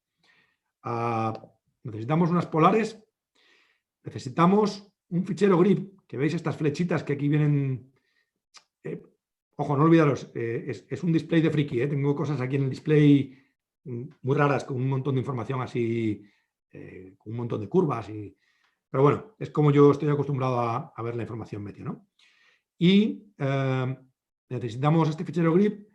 Necesitamos unas polares. Necesitamos un fichero grip, que veis estas flechitas que aquí vienen. Ojo, no olvidaros, es un display de friki. Tengo cosas aquí en el display muy raras, con un montón de información así, con un montón de curvas y Pero bueno, es como yo estoy acostumbrado a ver la información meteo, ¿no? Y necesitamos este fichero grip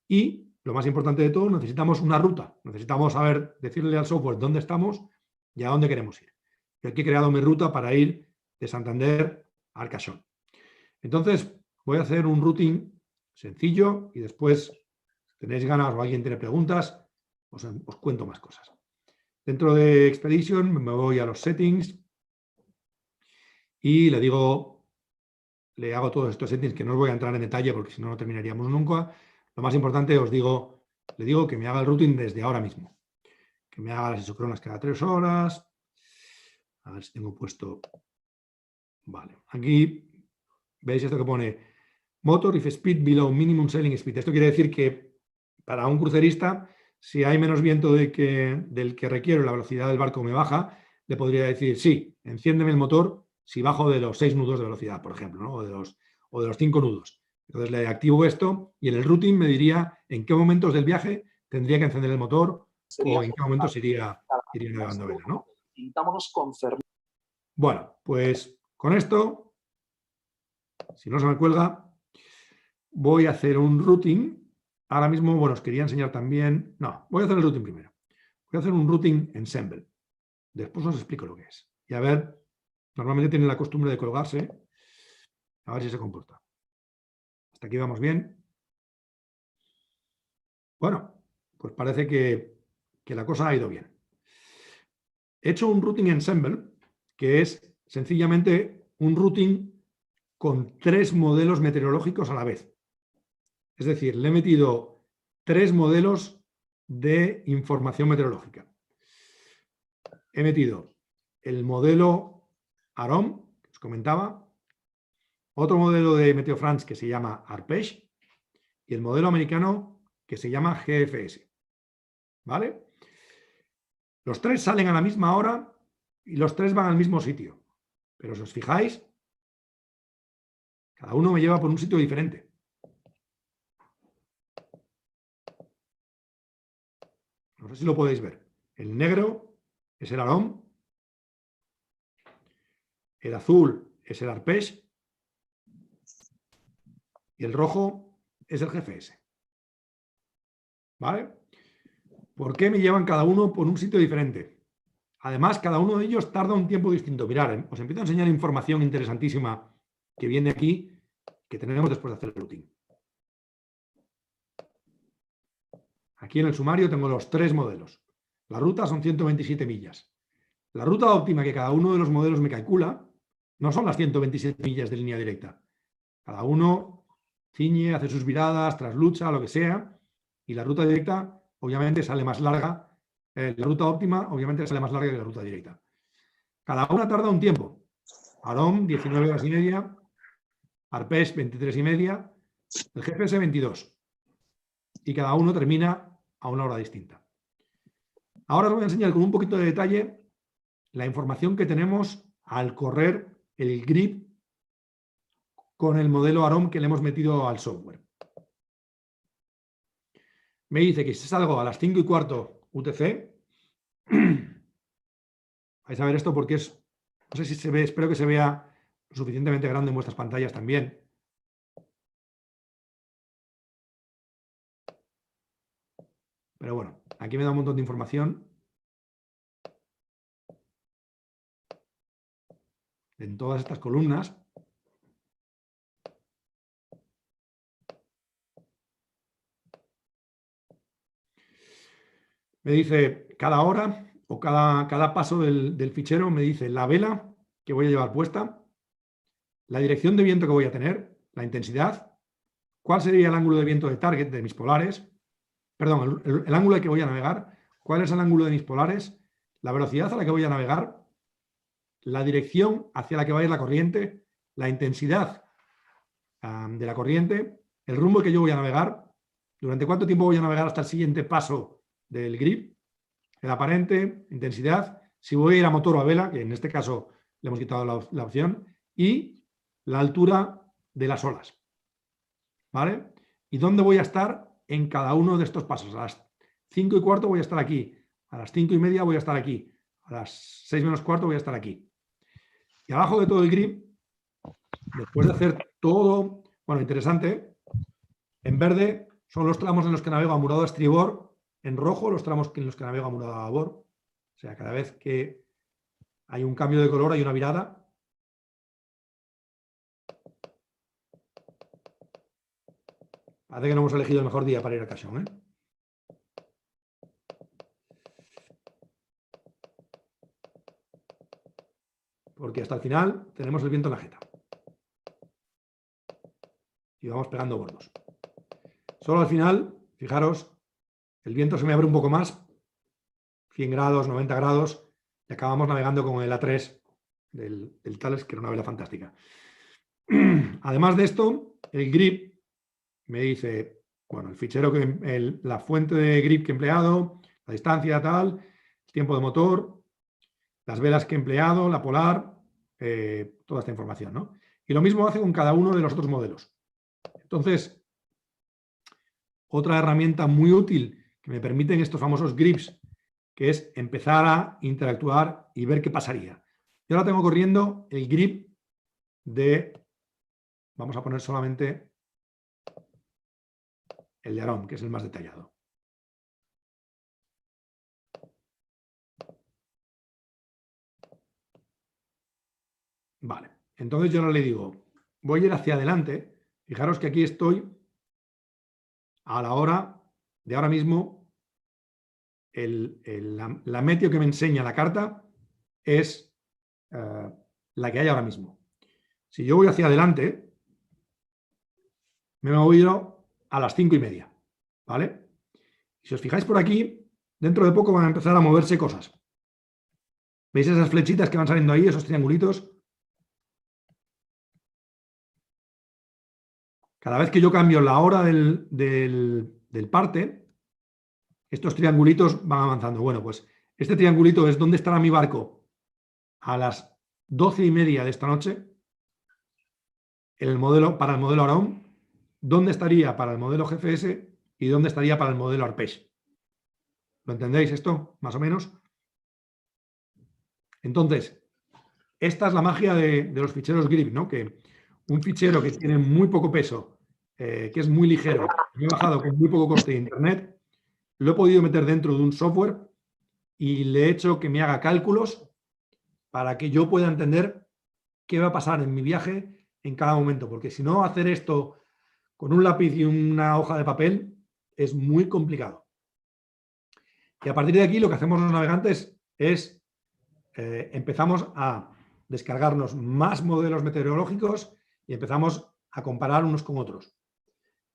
y, lo más importante de todo, necesitamos una ruta. Necesitamos saber, decirle al software dónde estamos y a dónde queremos ir. Yo aquí he creado mi ruta para ir de Santander a Arcachón. Entonces, voy a hacer un routing sencillo y después, si tenéis ganas o alguien tiene preguntas, os cuento más cosas. Dentro de Expedition me voy a los settings y le digo, le hago todos estos settings que no os voy a entrar en detalle porque si no, no terminaríamos nunca. Lo más importante, le digo que me haga el routing desde ahora mismo. Que me haga las isocronas cada 3 horas. A ver si tengo puesto... Vale, aquí veis esto que pone motor if speed below minimum sailing speed. Esto quiere decir que para un crucerista, si hay menos viento del que requiero, la velocidad del barco me baja, le podría decir, sí, enciéndeme el motor si bajo de los 6 nudos de velocidad, por ejemplo, ¿no? o de los 5 nudos. Entonces le activo esto y en el routing me diría en qué momentos del viaje tendría que encender el motor o en qué momentos iría navegando vela, ¿no? Bueno, pues con esto, si no se me cuelga, voy a hacer un routing. Ahora mismo, bueno, os quería enseñar también... No, voy a hacer el routing primero. Voy a hacer un routing ensemble. Después os explico lo que es. Y a ver, normalmente tienen la costumbre de colgarse. A ver si se comporta. Hasta aquí vamos bien. Bueno, pues parece que la cosa ha ido bien. He hecho un routing ensemble, que es sencillamente un routing con 3 modelos meteorológicos a la vez. Es decir, le he metido 3 modelos de información meteorológica. He metido el modelo AROM, que os comentaba, otro modelo de Meteo France que se llama ARPEJ y el modelo americano que se llama GFS. ¿Vale? Los 3 salen a la misma hora y los 3 van al mismo sitio. Pero si os fijáis, cada uno me lleva por un sitio diferente. No sé si lo podéis ver. El negro es el AROM, el azul es el ARPEJ y el rojo es el GFS. ¿Vale? ¿Por qué me llevan cada uno por un sitio diferente? Además, cada uno de ellos tarda un tiempo distinto. Mirad, os empiezo a enseñar información interesantísima que viene aquí, que tenemos después de hacer el routing. Aquí en el sumario tengo los 3 modelos. La ruta son 127 millas. La ruta óptima que cada uno de los modelos me calcula no son las 127 millas de línea directa. Cada uno ciñe, hace sus viradas, traslucha, lo que sea, y la ruta directa obviamente sale más larga. La ruta óptima obviamente sale más larga que la ruta directa. Cada una tarda un tiempo. AROM 19 horas y media, ARPEJ 23 y media, el GFS 22. Y cada uno termina a una hora distinta. Ahora os voy a enseñar con un poquito de detalle la información que tenemos al correr el grip con el modelo AROM que le hemos metido al software. Me dice que si salgo a las 5:15 UTC, vais a ver esto porque es, no sé si se ve, espero que se vea lo suficientemente grande en vuestras pantallas también. Pero bueno, aquí me da un montón de información en todas estas columnas. Me dice cada hora o cada paso del fichero, me dice la vela que voy a llevar puesta, la dirección de viento que voy a tener, la intensidad, cuál sería el ángulo de viento de target de mis polares, perdón, el ángulo al que voy a navegar, cuál es el ángulo de mis polares, la velocidad a la que voy a navegar, la dirección hacia la que va a ir la corriente, la intensidad de la corriente, el rumbo que yo voy a navegar, durante cuánto tiempo voy a navegar hasta el siguiente paso del grip, el aparente, intensidad, si voy a ir a motor o a vela, que en este caso le hemos quitado la opción, y la altura de las olas. ¿Vale? ¿Y dónde voy a estar en cada uno de estos pasos? A las 5:15 voy a estar aquí, a las 5:30 voy a estar aquí, a las 6 menos cuarto voy a estar aquí. Y abajo de todo el grip, después de hacer todo, bueno, interesante, en verde son los tramos en los que navego amurado a estribor, en rojo los tramos en los que navego amurado a babor. O sea, cada vez que hay un cambio de color hay una virada. Parece que no hemos elegido el mejor día para ir a Cachón, ¿eh? Porque hasta el final tenemos el viento en la jeta. Y vamos pegando bordos. Solo al final, fijaros, el viento se me abre un poco más, 100 grados, 90 grados, y acabamos navegando con el A3 del Thales, que era una vela fantástica. Además de esto, el grip me dice, bueno, el fichero, la fuente de grip que he empleado, la distancia, tal, el tiempo de motor, las velas que he empleado, la polar, toda esta información, ¿no? Y lo mismo hace con cada uno de los otros modelos. Entonces, otra herramienta muy útil que me permiten estos famosos grips, que es empezar a interactuar y ver qué pasaría. Yo ahora tengo corriendo el grip de, vamos a poner solamente el de Arom, que es el más detallado. Vale, entonces yo ahora le digo, voy a ir hacia adelante. Fijaros que aquí estoy a la hora de ahora mismo, la meteo que me enseña la carta es la que hay ahora mismo. Si yo voy hacia adelante, me voy a las 5:30, ¿vale? Si os fijáis por aquí, dentro de poco van a empezar a moverse cosas. ¿Veis esas flechitas que van saliendo ahí, esos triangulitos? Cada vez que yo cambio la hora del parte, estos triangulitos van avanzando. Bueno, pues este triangulito es dónde estará mi barco a las 12:30 de esta noche, para el modelo Arom, dónde estaría para el modelo GFS y dónde estaría para el modelo Arpege. ¿Lo entendéis esto, más o menos? Entonces, esta es la magia de los ficheros grip, ¿no? Que un fichero que tiene muy poco peso, que es muy ligero, que he bajado con muy poco coste de internet, lo he podido meter dentro de un software y le he hecho que me haga cálculos para que yo pueda entender qué va a pasar en mi viaje en cada momento. Porque si no, hacer esto con un lápiz y una hoja de papel es muy complicado. Y a partir de aquí lo que hacemos los navegantes es empezamos a descargarnos más modelos meteorológicos y empezamos a comparar unos con otros.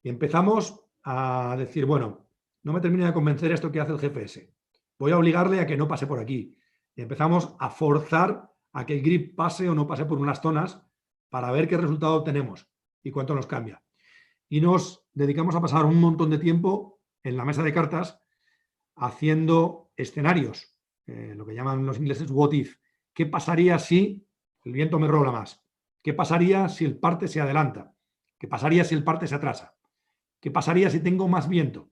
Y empezamos a decir, bueno, no me termina de convencer esto que hace el GPS. Voy a obligarle a que no pase por aquí. Y empezamos a forzar a que el grip pase o no pase por unas zonas para ver qué resultado obtenemos y cuánto nos cambia. Y nos dedicamos a pasar un montón de tiempo en la mesa de cartas haciendo escenarios, lo que llaman los ingleses what if. ¿Qué pasaría si el viento me rola más? ¿Qué pasaría si el parte se adelanta? ¿Qué pasaría si el parte se atrasa? ¿Qué pasaría si tengo más viento?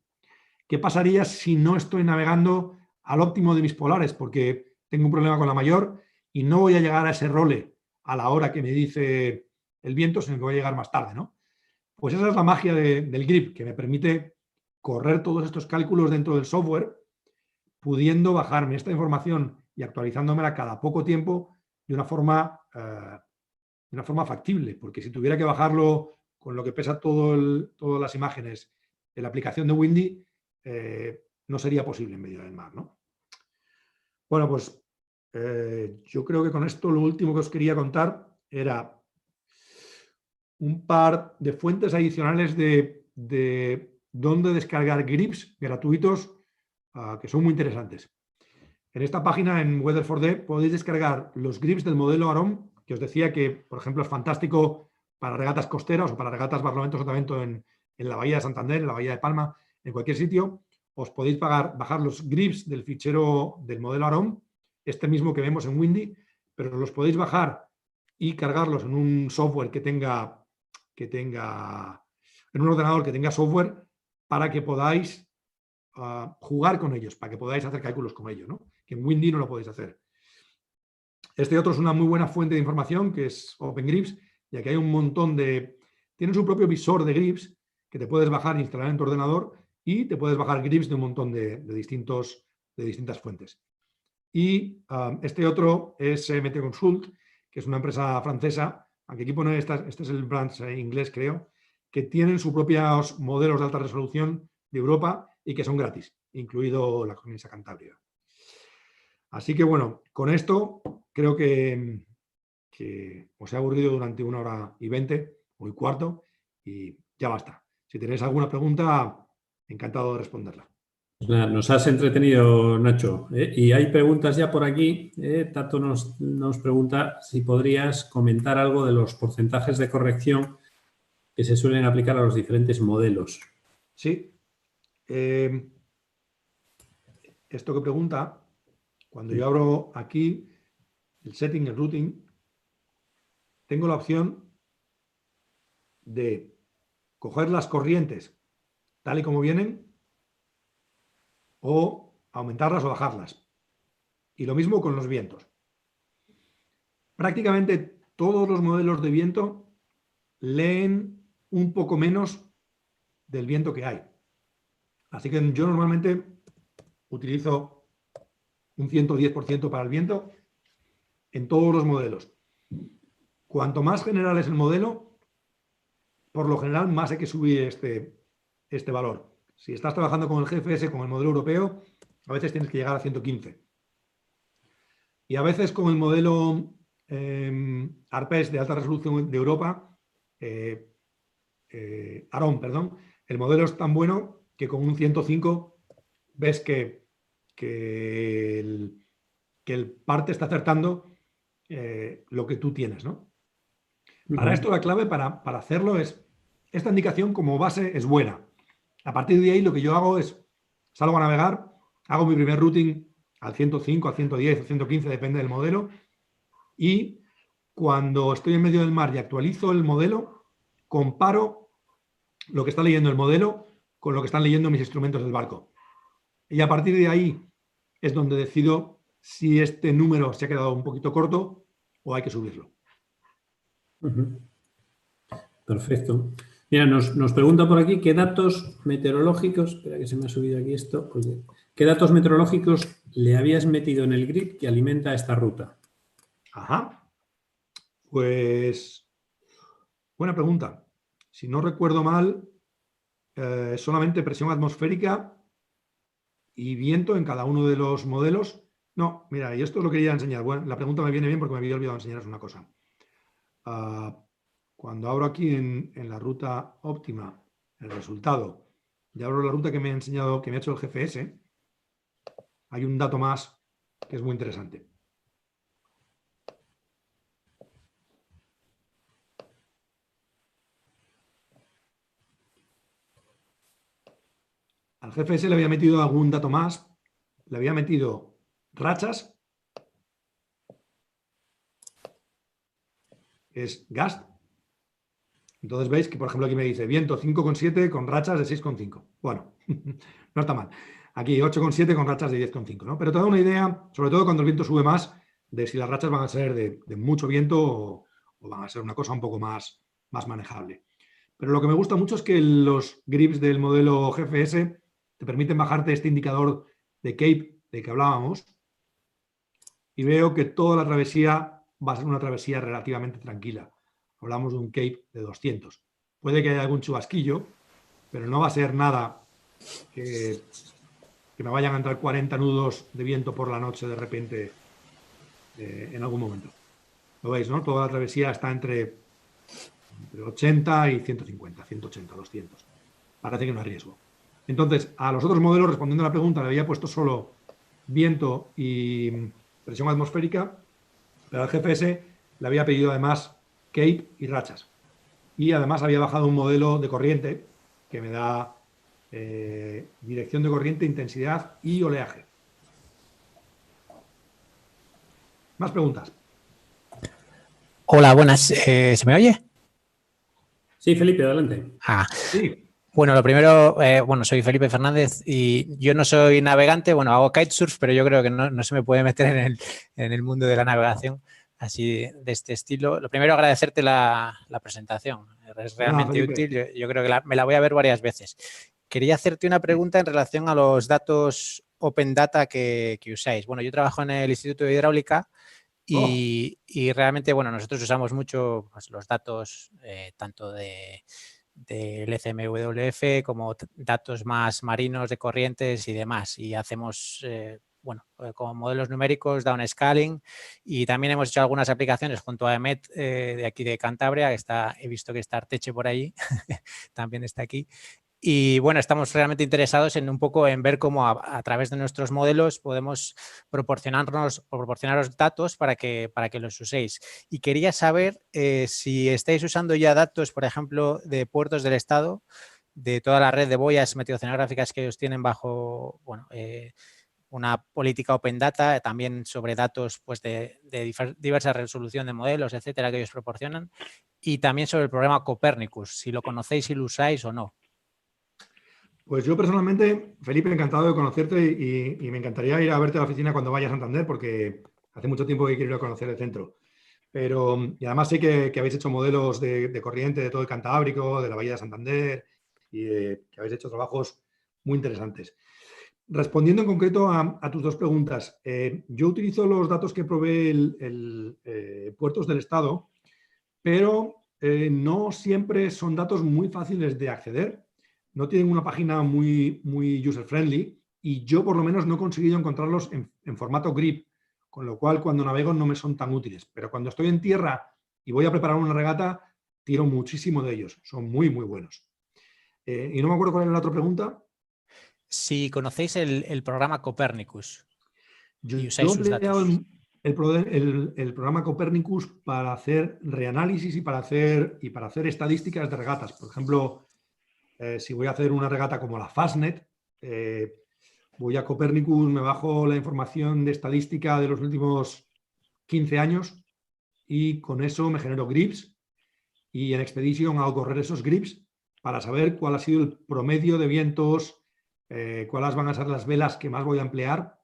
¿Qué pasaría si no estoy navegando al óptimo de mis polares porque tengo un problema con la mayor y no voy a llegar a ese role a la hora que me dice el viento, sino que voy a llegar más tarde, ¿no? Pues esa es la magia del grip, que me permite correr todos estos cálculos dentro del software, pudiendo bajarme esta información y actualizándomela cada poco tiempo de una forma factible, porque si tuviera que bajarlo con lo que pesa todas las imágenes de la aplicación de Windy, no sería posible en medio del mar, ¿no? Bueno, pues yo creo que con esto lo último que os quería contar era un par de fuentes adicionales de dónde descargar grips gratuitos que son muy interesantes. En esta página, en Weather4D, podéis descargar los grips del modelo Arom, que os decía que, por ejemplo, es fantástico para regatas costeras o para regatas Barlovento Sotavento en la Bahía de Santander, en la Bahía de Palma, en cualquier sitio. Os podéis bajar los grips del fichero del modelo Arom, este mismo que vemos en Windy, pero los podéis bajar y cargarlos en un software que tenga en un ordenador que tenga software para que podáis jugar con ellos, para que podáis hacer cálculos con ellos, ¿no? Que en Windy no lo podéis hacer. Este otro es una muy buena fuente de información, que es OpenGrips, ya que hay un montón de... Tienen su propio visor de grips que te puedes bajar e instalar en tu ordenador y te puedes bajar grips de un montón de distintas fuentes. Y este otro es MT Consult, que es una empresa francesa, aunque aquí pone, este es el brand inglés, creo, que tienen sus propios modelos de alta resolución de Europa y que son gratis, incluido la Cornisa Cantabria. Así que bueno, con esto creo que os he aburrido durante 1 hora y 20 o y cuarto y ya basta. Si tenéis alguna pregunta, encantado de responderla. Pues nada, nos has entretenido, Nacho. Y hay preguntas ya por aquí. Tato nos pregunta si podrías comentar algo de los porcentajes de corrección que se suelen aplicar a los diferentes modelos. Sí. Esto que pregunta, cuando yo abro aquí el setting, el routing, tengo la opción de coger las corrientes tal y como vienen o aumentarlas o bajarlas. Y lo mismo con los vientos. Prácticamente todos los modelos de viento leen un poco menos del viento que hay. Así que yo normalmente utilizo un 110% para el viento en todos los modelos. Cuanto más general es el modelo, por lo general más hay que subir este valor. Si estás trabajando con el GFS, con el modelo europeo, a veces tienes que llegar a 115. Y a veces con el modelo ARPES de alta resolución de Europa, ARON, perdón, el modelo es tan bueno que con un 105 ves que el parte está acertando lo que tú tienes, ¿no? Para esto la clave para hacerlo es, esta indicación como base es buena. A partir de ahí lo que yo hago es, salgo a navegar, hago mi primer routing al 105, al 110, al 115, depende del modelo, y cuando estoy en medio del mar y actualizo el modelo, comparo lo que está leyendo el modelo con lo que están leyendo mis instrumentos del barco. Y a partir de ahí es donde decido si este número se ha quedado un poquito corto o hay que subirlo. Perfecto. Mira, nos pregunta por aquí qué datos meteorológicos, espera que se me ha subido aquí esto, oye, ¿qué datos meteorológicos le habías metido en el grid que alimenta esta ruta? Ajá. Pues, buena pregunta. Si no recuerdo mal, solamente presión atmosférica y viento en cada uno de los modelos. No, mira, y esto lo quería enseñar. Bueno, la pregunta me viene bien porque me había olvidado enseñaros una cosa. Cuando abro aquí en la ruta óptima el resultado y abro la ruta que me ha enseñado, que me ha hecho el GFS, hay un dato más que es muy interesante. Al GFS le había metido algún dato más, le había metido rachas, es GAST. Entonces veis que, por ejemplo, aquí me dice viento 5,7 con rachas de 6,5. Bueno, no está mal. Aquí 8,7 con rachas de 10,5, ¿no? Pero te da una idea, sobre todo cuando el viento sube más, de si las rachas van a ser de mucho viento o van a ser una cosa un poco más manejable. Pero lo que me gusta mucho es que los grips del modelo GFS te permiten bajarte este indicador de Cape de que hablábamos y veo que toda la travesía va a ser una travesía relativamente tranquila. Hablamos de un Cape de 200. Puede que haya algún chubasquillo, pero no va a ser nada que me vayan a entrar 40 nudos de viento por la noche de repente en algún momento. Lo veis, ¿no? Toda la travesía está entre 80 y 150, 180, 200. Parece que no hay riesgo. Entonces, a los otros modelos, respondiendo a la pregunta, le había puesto solo viento y presión atmosférica, pero al GFS le había pedido además Cape y rachas. Y además había bajado un modelo de corriente que me da dirección de corriente, intensidad y oleaje. ¿Más preguntas? Hola, buenas. ¿Se me oye? Sí, Felipe, adelante. Ah, Sí. Bueno, lo primero, soy Felipe Fernández y yo no soy navegante, hago kitesurf, pero yo creo que no se me puede meter en el mundo de la navegación así de este estilo. Lo primero, agradecerte la presentación, es Nada, realmente Felipe. útil, yo creo que me la voy a ver varias veces. Quería hacerte una pregunta en relación a los datos Open Data que usáis. Bueno, yo trabajo en el Instituto de Hidráulica y realmente, nosotros usamos mucho pues, los datos tanto del FMWF como datos más marinos de corrientes y demás. Y hacemos, como modelos numéricos, downscaling, y también hemos hecho algunas aplicaciones junto a EMET de aquí de Cantabria, que he visto que está Arteche por ahí, también está aquí. Y bueno, estamos realmente interesados en un poco en ver cómo a través de nuestros modelos podemos proporcionaros datos para que los uséis. Y quería saber si estáis usando ya datos, por ejemplo, de puertos del Estado, de toda la red de boyas meteoceanográficas que ellos tienen bajo una política Open Data, también sobre datos pues, de diversa resolución de modelos, etcétera, que ellos proporcionan, y también sobre el programa Copernicus, si lo conocéis, si lo usáis o no. Pues yo personalmente, Felipe, encantado de conocerte y me encantaría ir a verte a la oficina cuando vaya a Santander porque hace mucho tiempo que quiero ir a conocer el centro. Y además sé que habéis hecho modelos de corriente de todo el Cantábrico, de la Bahía de Santander y que habéis hecho trabajos muy interesantes. Respondiendo en concreto a tus dos preguntas, yo utilizo los datos que provee el Puertos del Estado, pero no siempre son datos muy fáciles de acceder. No tienen una página muy user-friendly y yo por lo menos no he conseguido encontrarlos en formato GRIP, con lo cual cuando navego no me son tan útiles. Pero cuando estoy en tierra y voy a preparar una regata, tiro muchísimo de ellos. Son muy buenos. Y no me acuerdo cuál era la otra pregunta. Si conocéis el programa Copernicus y usáis Yo he sus empleado datos. el programa Copernicus para hacer reanálisis y para hacer estadísticas de regatas. Por ejemplo, si voy a hacer una regata como la Fastnet, voy a Copernicus, me bajo la información de estadística de los últimos 15 años y con eso me genero grips y en Expedition hago correr esos grips para saber cuál ha sido el promedio de vientos, cuáles van a ser las velas que más voy a emplear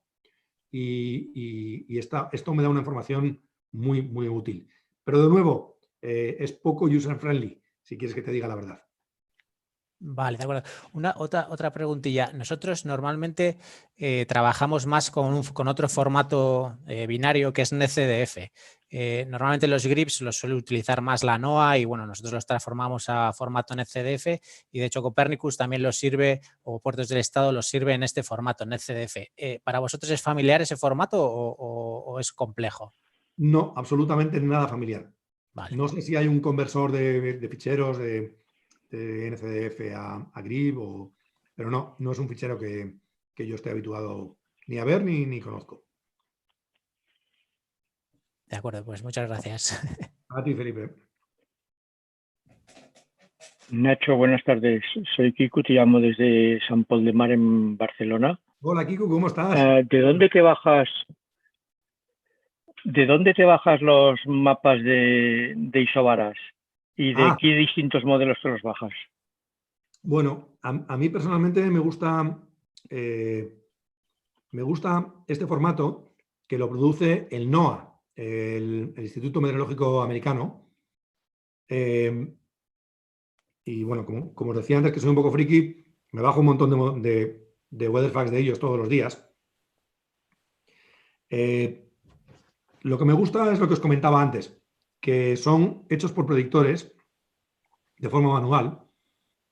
y esto me da una información muy útil. Pero de nuevo, es poco user-friendly, si quieres que te diga la verdad. Vale, de acuerdo. Otra preguntilla. Nosotros normalmente trabajamos más con otro formato binario que es NetCDF. Normalmente los grips los suele utilizar más la NOAA y nosotros los transformamos a formato NetCDF y de hecho Copernicus también los sirve, o Puertos del Estado los sirve en este formato NetCDF. ¿Para vosotros es familiar ese formato o es complejo? No, absolutamente nada familiar. Vale. No sé si hay un conversor de ficheros de NCDF a GRIB, pero no es un fichero que yo esté habituado ni a ver ni conozco. De acuerdo, pues muchas gracias. A ti, Felipe. Nacho, buenas tardes. Soy Kiku, te llamo desde San Pol de Mar en Barcelona. Hola, Kiku, ¿cómo estás? ¿De dónde te bajas? ¿De dónde te bajas los mapas de isobaras? ¿Y de qué distintos modelos te los bajas? Bueno, a mí personalmente me gusta este formato que lo produce el NOAA, el Instituto Meteorológico Americano. Y bueno, como os decía antes, que soy un poco friki, me bajo un montón de weatherfacts de ellos todos los días. Lo que me gusta es lo que os comentaba antes, que son hechos por predictores de forma manual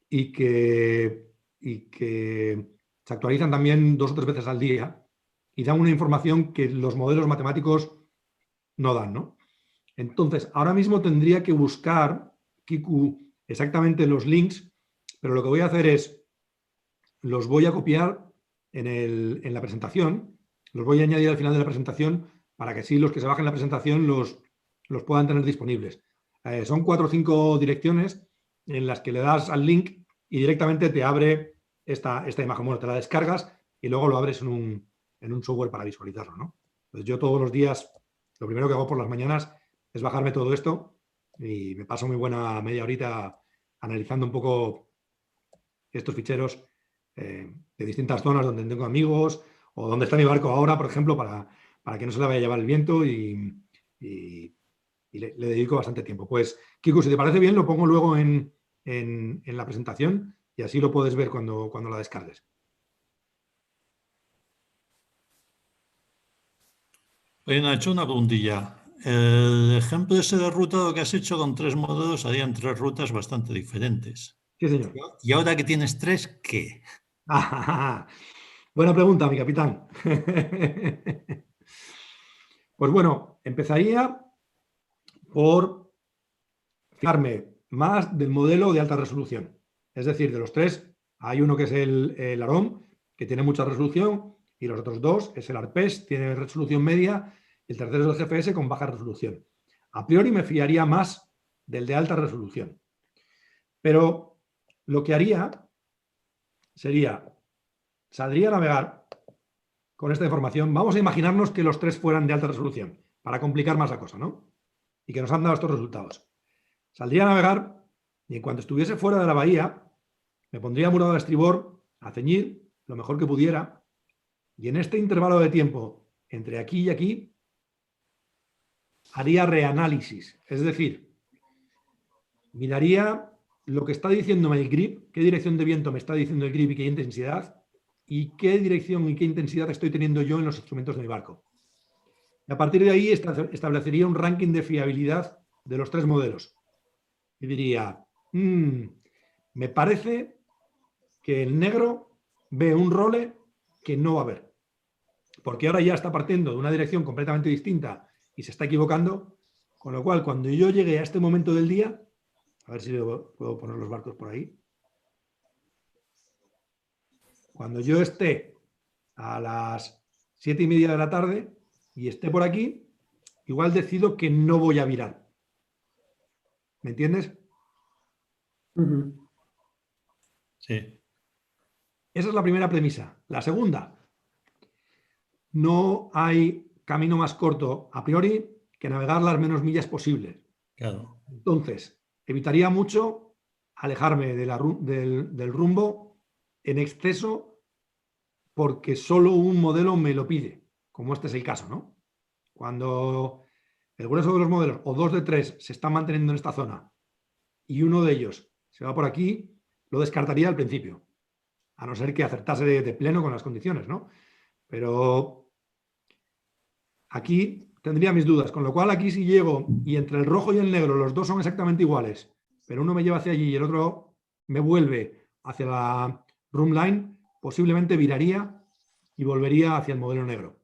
y que se actualizan también 2 o 3 veces al día y dan una información que los modelos matemáticos no dan, ¿no? Entonces, ahora mismo tendría que buscar, Kiku, exactamente los links, pero lo que voy a hacer es, los voy a copiar en la presentación, los voy a añadir al final de la presentación para que así los que se bajen la presentación los puedan tener disponibles. Son 4 o 5 direcciones en las que le das al link y directamente te abre esta imagen. Bueno, te la descargas y luego lo abres en un software para visualizarlo, ¿no? Entonces yo todos los días, lo primero que hago por las mañanas es bajarme todo esto y me paso muy buena media horita analizando un poco estos ficheros de distintas zonas donde tengo amigos o donde está mi barco ahora, por ejemplo, para que no se le vaya a llevar el viento y le dedico bastante tiempo. Pues, Kiku, si te parece bien, lo pongo luego en la presentación y así lo puedes ver cuando la descargues. Oye, Nacho, una preguntilla. El ejemplo ese de rutado que has hecho con 3 modelos, harían 3 rutas bastante diferentes. Sí, señor. Y ahora que tienes 3, ¿qué? Buena pregunta, mi capitán. Pues bueno, empezaría por fijarme más del modelo de alta resolución. Es decir, de los 3, hay uno que es el Arom, que tiene mucha resolución, y los otros 2 es el Arpes, tiene resolución media, y el tercero es el GFS con baja resolución. A priori me fiaría más del de alta resolución. Pero lo que haría sería, saldría a navegar con esta información. Vamos a imaginarnos que los 3 fueran de alta resolución, para complicar más la cosa, ¿no? Y que nos han dado estos resultados. Saldría a navegar y en cuanto estuviese fuera de la bahía, me pondría murado a estribor, a ceñir lo mejor que pudiera, y en este intervalo de tiempo entre aquí y aquí, haría reanálisis. Es decir, miraría lo que está diciéndome el grip, qué dirección de viento me está diciendo el grip y qué intensidad, y qué dirección y qué intensidad estoy teniendo yo en los instrumentos de mi barco. Y a partir de ahí establecería un ranking de fiabilidad de los 3 modelos. Y diría, me parece que el negro ve un role que no va a ver. Porque ahora ya está partiendo de una dirección completamente distinta y se está equivocando. Con lo cual, cuando yo llegue a este momento del día, a ver si puedo poner los barcos por ahí. Cuando yo esté a las 7:30 de la tarde y esté por aquí, igual decido que no voy a virar. ¿Me entiendes? Sí. Esa es la primera premisa. La segunda, no hay camino más corto a priori que navegar las menos millas posibles. Claro. Entonces, evitaría mucho alejarme del rumbo en exceso porque solo un modelo me lo pide, como este es el caso, ¿no? Cuando el grueso de los modelos, o 2 de 3, se están manteniendo en esta zona y uno de ellos se va por aquí, lo descartaría al principio, a no ser que acertase de pleno con las condiciones, ¿no? Pero aquí tendría mis dudas, con lo cual aquí si llego y entre el rojo y el negro los dos son exactamente iguales, pero uno me lleva hacia allí y el otro me vuelve hacia la room line, posiblemente viraría y volvería hacia el modelo negro.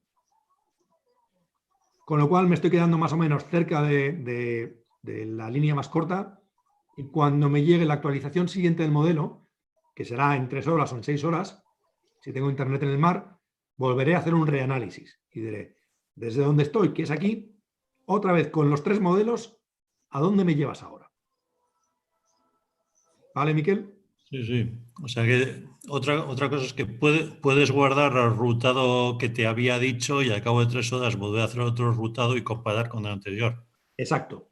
Con lo cual me estoy quedando más o menos cerca de la línea más corta y cuando me llegue la actualización siguiente del modelo, que será en 3 horas o en 6 horas, si tengo internet en el mar, volveré a hacer un reanálisis y diré, desde donde estoy, que es aquí, otra vez con los 3 modelos, ¿a dónde me llevas ahora? ¿Vale, Miquel? Sí, sí. O sea que otra cosa es que puedes guardar el rutado que te había dicho y al cabo de 3 horas volver a hacer otro rutado y comparar con el anterior. Exacto.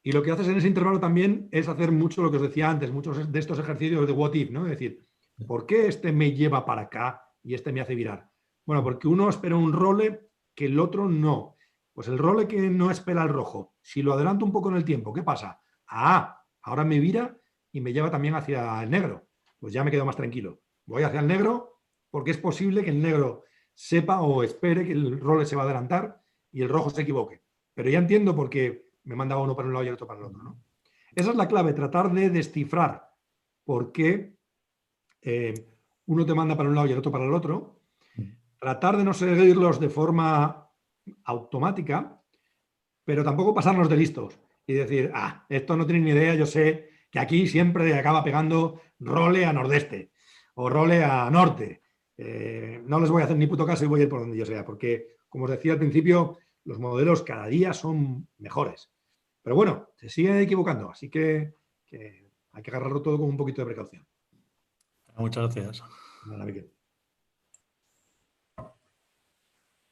Y lo que haces en ese intervalo también es hacer mucho lo que os decía antes, muchos de estos ejercicios de what if, ¿no? Es decir, ¿por qué este me lleva para acá y este me hace virar? Bueno, porque uno espera un role que el otro no. Pues el role que no espera el rojo, si lo adelanto un poco en el tiempo, ¿qué pasa? Ahora me vira y me lleva también hacia el negro. Pues ya me quedo más tranquilo. Voy hacia el negro porque es posible que el negro sepa o espere que el role se va a adelantar y el rojo se equivoque. Pero ya entiendo por qué me mandaba uno para un lado y el otro para el otro, ¿no? Esa es la clave, tratar de descifrar por qué uno te manda para un lado y el otro para el otro, tratar de no seguirlos de forma automática, pero tampoco pasarnos de listos y decir, esto no tiene ni idea, yo sé que aquí siempre acaba pegando role a nordeste o role a norte. No les voy a hacer ni puto caso y voy a ir por donde yo sea, porque, como os decía al principio, los modelos cada día son mejores. Pero bueno, se siguen equivocando, así que hay que agarrarlo todo con un poquito de precaución. Muchas gracias. Nada, Miquel.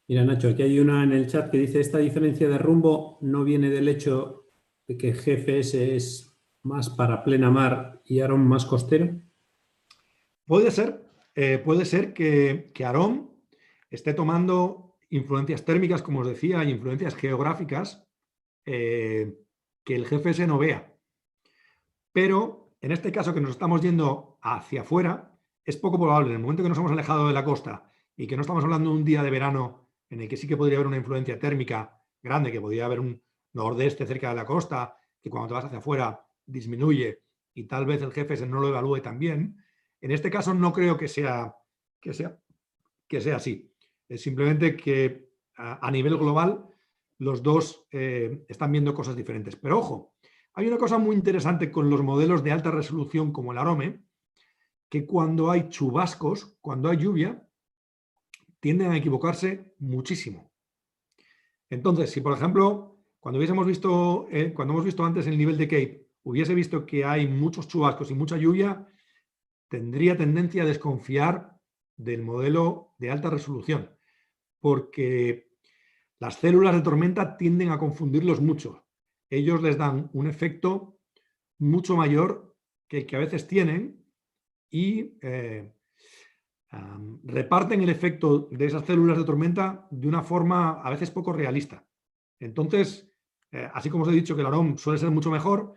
Mira, Nacho, aquí hay una en el chat que dice, esta diferencia de rumbo no viene del hecho de que GFS es más para plena mar y Arom más costero. Puede ser que Arom esté tomando influencias térmicas, como os decía, y influencias geográficas que el GFS no vea. Pero en este caso que nos estamos yendo hacia afuera, es poco probable. En el momento que nos hemos alejado de la costa y que no estamos hablando de un día de verano en el que sí que podría haber una influencia térmica grande, que podría haber un nordeste cerca de la costa, que cuando te vas hacia afuera disminuye y tal vez el GFS no lo evalúe tan bien. En este caso no creo que sea así. Es simplemente que a nivel global los dos están viendo cosas diferentes. Pero ojo, hay una cosa muy interesante con los modelos de alta resolución como el Arome, que cuando hay chubascos, cuando hay lluvia, tienden a equivocarse muchísimo. Entonces, si por ejemplo, cuando hemos visto antes el nivel de Cape, hubiese visto que hay muchos chubascos y mucha lluvia, tendría tendencia a desconfiar del modelo de alta resolución, porque las células de tormenta tienden a confundirlos mucho. Ellos les dan un efecto mucho mayor que el que a veces tienen y reparten el efecto de esas células de tormenta de una forma a veces poco realista. Entonces, así como os he dicho que el Arom suele ser mucho mejor,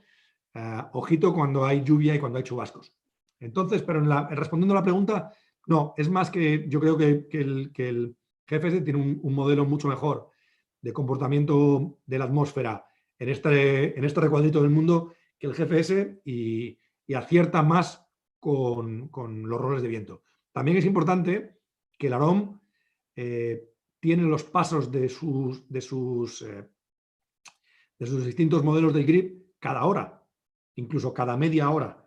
ojito cuando hay lluvia y cuando hay chubascos. Entonces, pero respondiendo a la pregunta, no, es más que yo creo que el GFS tiene un modelo mucho mejor de comportamiento de la atmósfera en este recuadrito del mundo que el GFS y acierta más con los roles de viento. También es importante que el Arom tiene los pasos de sus distintos modelos del GRIP cada hora, incluso cada media hora.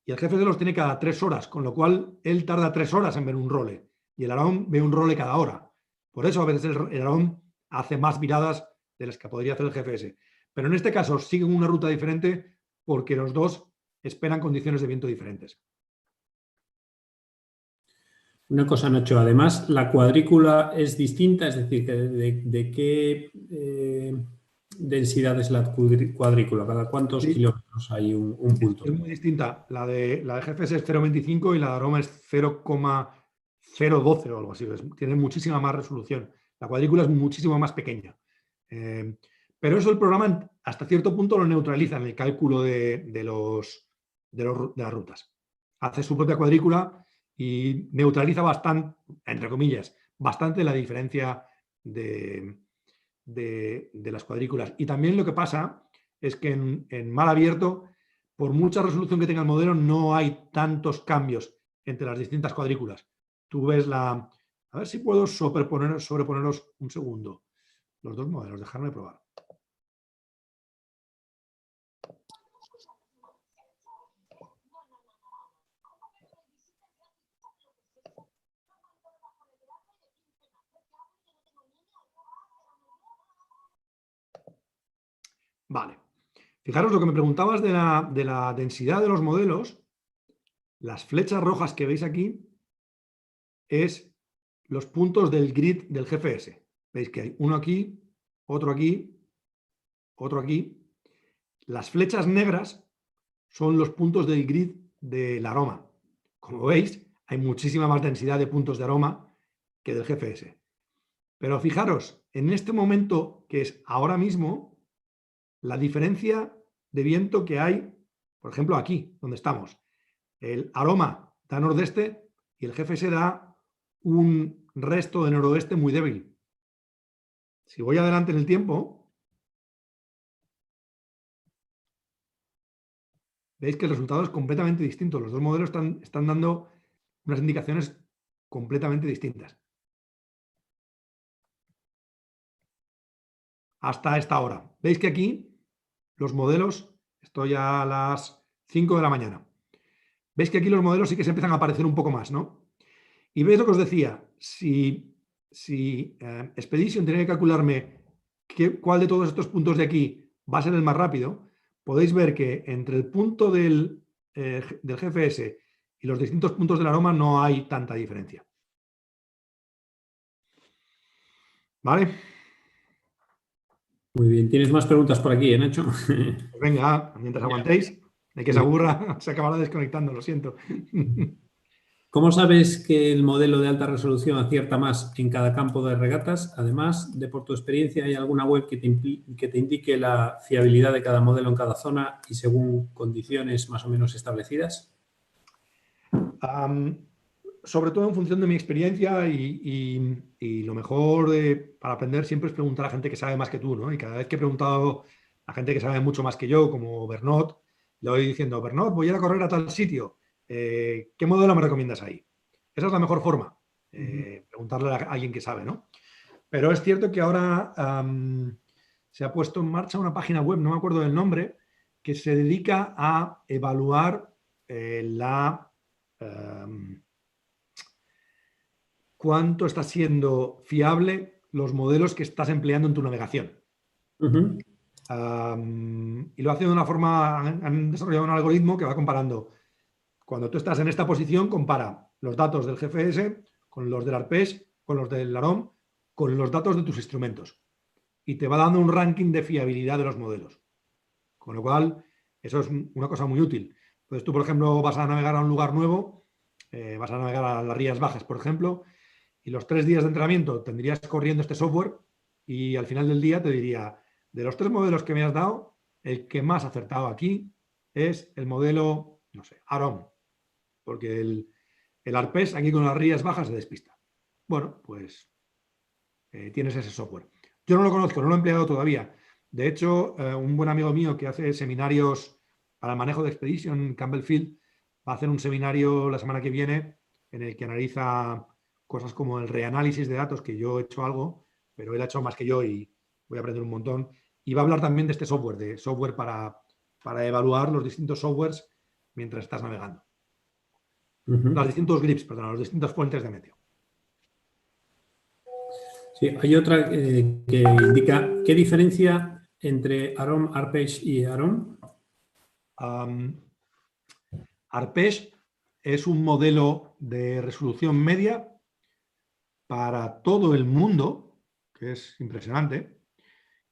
Y el GFS los tiene cada 3 horas, con lo cual él tarda 3 horas en ver un role. Y el Arom ve un role cada hora. Por eso a veces el Arom hace más viradas de las que podría hacer el GFS. Pero en este caso siguen una ruta diferente porque los dos esperan condiciones de viento diferentes. Una cosa, Nacho, además la cuadrícula es distinta, es decir, ¿de qué densidad es la cuadrícula? ¿Cada cuántos kilómetros hay un punto? Es muy distinta. La de GFS es 0,25 y la de Aroma es 0,012 o algo así. Tiene muchísima más resolución. La cuadrícula es muchísimo más pequeña. Pero eso el programa hasta cierto punto lo neutraliza en el cálculo de las rutas. Hace su propia cuadrícula y neutraliza bastante, entre comillas, bastante la diferencia de las cuadrículas. Y también lo que pasa es que en mar abierto, por mucha resolución que tenga el modelo, no hay tantos cambios entre las distintas cuadrículas. Tú ves a ver si puedo sobreponeros un segundo los dos modelos, dejarme probar. Vale. Fijaros lo que me preguntabas de la densidad de los modelos. Las flechas rojas que veis aquí es los puntos del grid del GFS. Veis que hay uno aquí, otro aquí, otro aquí. Las flechas negras son los puntos del grid del Aroma. Como veis, hay muchísima más densidad de puntos de Aroma que del GFS. Pero fijaros, en este momento, que es ahora mismo, la diferencia de viento que hay, por ejemplo, aquí, donde estamos. El Aroma da nordeste y el GFS da un resto de noroeste muy débil. Si voy adelante en el tiempo, veis que el resultado es completamente distinto. Los dos modelos están dando unas indicaciones completamente distintas. Hasta esta hora. Veis que aquí los modelos, estoy a las 5 de la mañana. Veis que aquí los modelos sí que se empiezan a aparecer un poco más, ¿no? Y veis lo que os decía, si Expedition tiene que calcularme cuál de todos estos puntos de aquí va a ser el más rápido, podéis ver que entre el punto del GFS y los distintos puntos del Aroma no hay tanta diferencia. ¿Vale? Muy bien. ¿Tienes más preguntas por aquí, Nacho? Pues venga, mientras aguantéis, de que se aburra, se acabará desconectando, lo siento. ¿Cómo sabes que el modelo de alta resolución acierta más en cada campo de regatas? Además de por tu experiencia, ¿hay alguna web que te indique la fiabilidad de cada modelo en cada zona y según condiciones más o menos establecidas? Sobre todo en función de mi experiencia y lo mejor para aprender siempre es preguntar a gente que sabe más que tú, ¿no? Y cada vez que he preguntado a gente que sabe mucho más que yo, como Bernot, le voy diciendo, Bernot, voy a ir a correr a tal sitio. ¿Qué modelo me recomiendas ahí? Esa es la mejor forma, preguntarle a alguien que sabe, ¿no? Pero es cierto que ahora se ha puesto en marcha una página web, no me acuerdo del nombre, que se dedica a evaluar cuánto está siendo fiable los modelos que estás empleando en tu navegación. Uh-huh. Y lo hace de una forma, han desarrollado un algoritmo que va comparando. Cuando tú estás en esta posición, compara los datos del GFS con los del ARPES, con los del AROM, con los datos de tus instrumentos. Y te va dando un ranking de fiabilidad de los modelos. Con lo cual, eso es una cosa muy útil. Entonces, tú, por ejemplo, vas a navegar a un lugar nuevo, vas a navegar a las Rías Bajas, por ejemplo, y los 3 días de entrenamiento tendrías corriendo este software y al final del día te diría, de los 3 modelos que me has dado, el que más acertado aquí es el modelo, no sé, AROM, porque el ARPES aquí con las Rías Bajas se despista. Bueno, pues tienes ese software. Yo no lo conozco, no lo he empleado todavía. De hecho, un buen amigo mío que hace seminarios para el manejo de Expedition, Campbell Field, va a hacer un seminario la semana que viene en el que analiza cosas como el reanálisis de datos, que yo he hecho algo, pero él ha hecho más que yo y voy a aprender un montón. Y va a hablar también de este software, para evaluar los distintos softwares mientras estás navegando. Los distintos grips, perdón, las distintas fuentes de meteo. Sí, hay otra que indica qué diferencia entre AROM, ARPES y AROM. ARPES es un modelo de resolución media para todo el mundo, que es impresionante,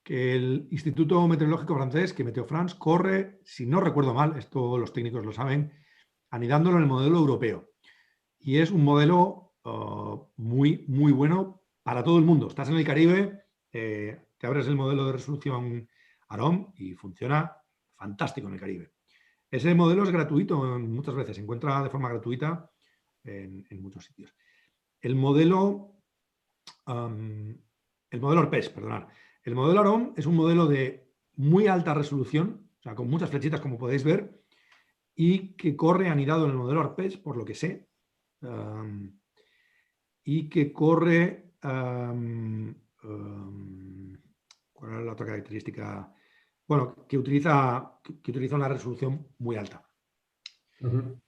que el Instituto Meteorológico Francés, que Meteo France, corre, si no recuerdo mal, esto los técnicos lo saben, anidándolo en el modelo europeo. Y es un modelo muy, muy bueno para todo el mundo. Estás en el Caribe, te abres el modelo de resolución AROM y funciona fantástico en el Caribe. Ese modelo es gratuito muchas veces, se encuentra de forma gratuita en muchos sitios. El modelo ARPES, perdonad. El modelo AROM es un modelo de muy alta resolución, o sea, con muchas flechitas, como podéis ver, y que corre anidado en el modelo ARPES, por lo que sé, y que corre... ¿cuál era la otra característica? Bueno, que utiliza una resolución muy alta.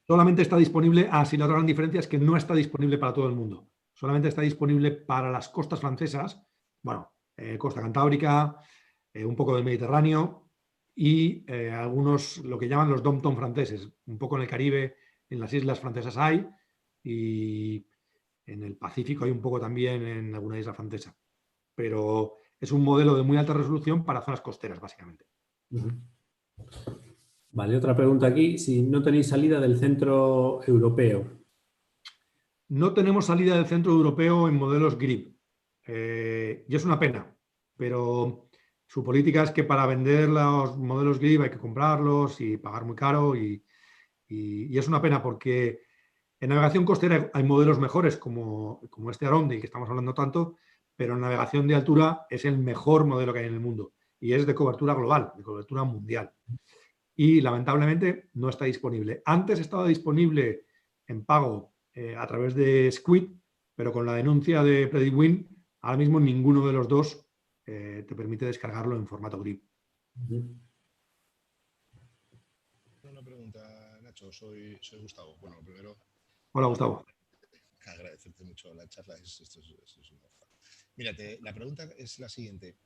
Solamente está disponible, sí, la otra gran diferencia es que no está disponible para todo el mundo. Solamente está disponible para las costas francesas, bueno, costa cantábrica, un poco del Mediterráneo y algunos, lo que llaman los dom-tom franceses, un poco en el Caribe, en las islas francesas hay y en el Pacífico hay un poco también en alguna isla francesa. Pero es un modelo de muy alta resolución para zonas costeras, básicamente. Vale, otra pregunta aquí. Si no tenéis salida del centro europeo. No tenemos salida del centro europeo en modelos GRIP. Y es una pena, pero su política es que para vender los modelos GRIP hay que comprarlos y pagar muy caro y es una pena porque en navegación costera hay modelos mejores como este AROM del que estamos hablando tanto, pero en navegación de altura es el mejor modelo que hay en el mundo y es de cobertura global, de cobertura mundial. Y lamentablemente no está disponible. Antes estaba disponible en pago a través de Squid, pero con la denuncia de PredictWind, ahora mismo ninguno de los dos te permite descargarlo en formato GRIP. Una pregunta, Nacho. Soy Gustavo. Bueno, primero... Hola, Gustavo. Agradecerte mucho la charla. Esto es una... Mírate, la pregunta es la siguiente.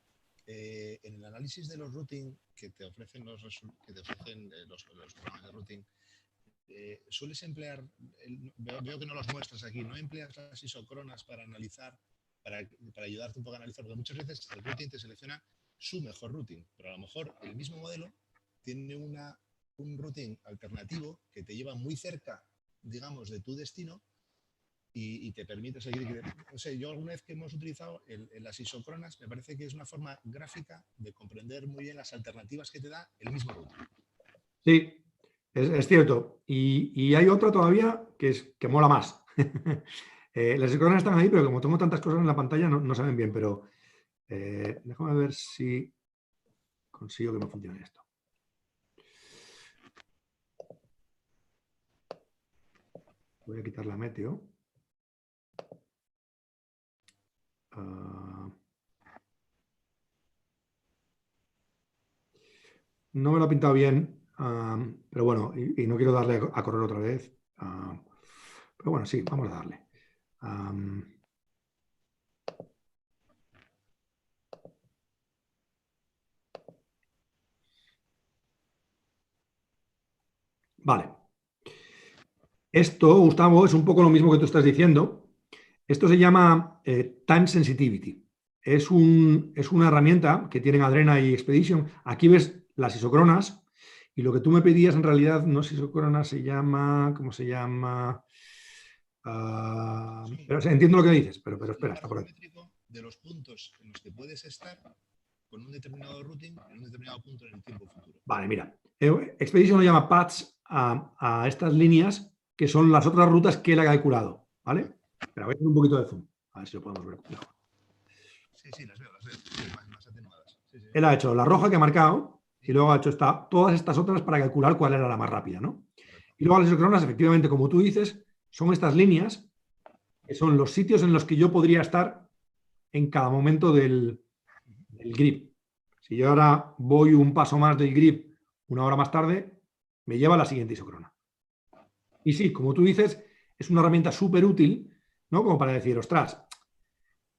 En el análisis de los routing que te ofrecen los programas de routing, sueles emplear, veo que no los muestras aquí, ¿no empleas las isocronas para analizar, para ayudarte un poco a analizar? Porque muchas veces el routing te selecciona su mejor routing, pero a lo mejor el mismo modelo tiene un routing alternativo que te lleva muy cerca, digamos, de tu destino, y te permite seguir. No sé, yo alguna vez que hemos utilizado las isócronas, me parece que es una forma gráfica de comprender muy bien las alternativas que te da el mismo routing. Sí, es cierto. Y hay otra todavía que mola más. Las isócronas están ahí, pero como tengo tantas cosas en la pantalla, no se ven bien, pero déjame ver si consigo que me funcione esto. Voy a quitar la meteo. No me lo ha pintado bien, pero bueno, y no quiero darle a correr otra vez. Pero bueno, sí, vamos a darle. Vale. Esto, Gustavo, es un poco lo mismo que tú estás diciendo. Esto se llama Time Sensitivity. Es una herramienta que tienen Adrena y Expedition. Aquí ves las isocronas y lo que tú me pedías en realidad no es isocrona, se llama... ¿Cómo se llama? Pero entiendo lo que dices, pero espera, está por aquí. De los puntos en los que puedes estar con un determinado routing en un determinado punto en el tiempo futuro. Vale, mira. Expedition lo llama paths a estas líneas que son las otras rutas que él ha calculado, ¿vale? Pero voy a hacer un poquito de zoom, a ver si lo podemos ver mejor. Sí, las veo, más atenuadas. Sí. Él ha hecho la roja que ha marcado y luego ha hecho todas estas otras para calcular cuál era la más rápida, ¿no? Y luego las isócronas, efectivamente, como tú dices, son estas líneas que son los sitios en los que yo podría estar en cada momento del grip. Si yo ahora voy un paso más del grip una hora más tarde, me lleva a la siguiente isócrona. Y sí, como tú dices, es una herramienta súper útil, ¿no? Como para decir, ostras,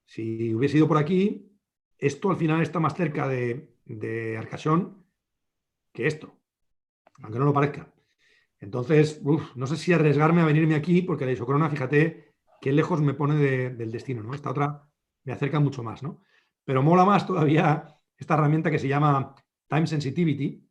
si hubiese ido por aquí, esto al final está más cerca de Arcachon que esto, aunque no lo parezca. Entonces, no sé si arriesgarme a venirme aquí, porque la isócrona, fíjate qué lejos me pone del destino, ¿no? Esta otra me acerca mucho más, ¿no? Pero mola más todavía esta herramienta que se llama Time Sensitivity,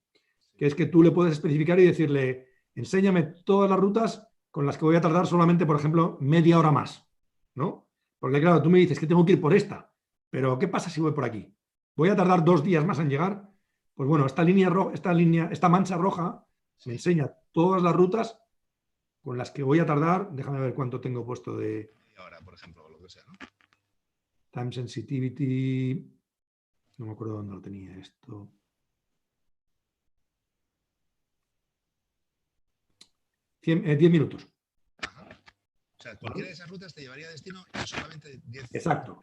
que es que tú le puedes especificar y decirle, enséñame todas las rutas con las que voy a tardar solamente, por ejemplo, media hora más, ¿no? Porque claro, tú me dices que tengo que ir por esta, pero ¿qué pasa si voy por aquí? ¿Voy a tardar 2 días más en llegar? Pues bueno, esta mancha roja me enseña todas las rutas con las que voy a tardar. Déjame ver cuánto tengo puesto de... Ahora, por ejemplo, o lo que sea, ¿no? Time Sensitivity... No me acuerdo dónde lo tenía esto. ¿10 minutos? Ajá. O sea, cualquiera de esas rutas te llevaría a destino en solamente 10. Exacto.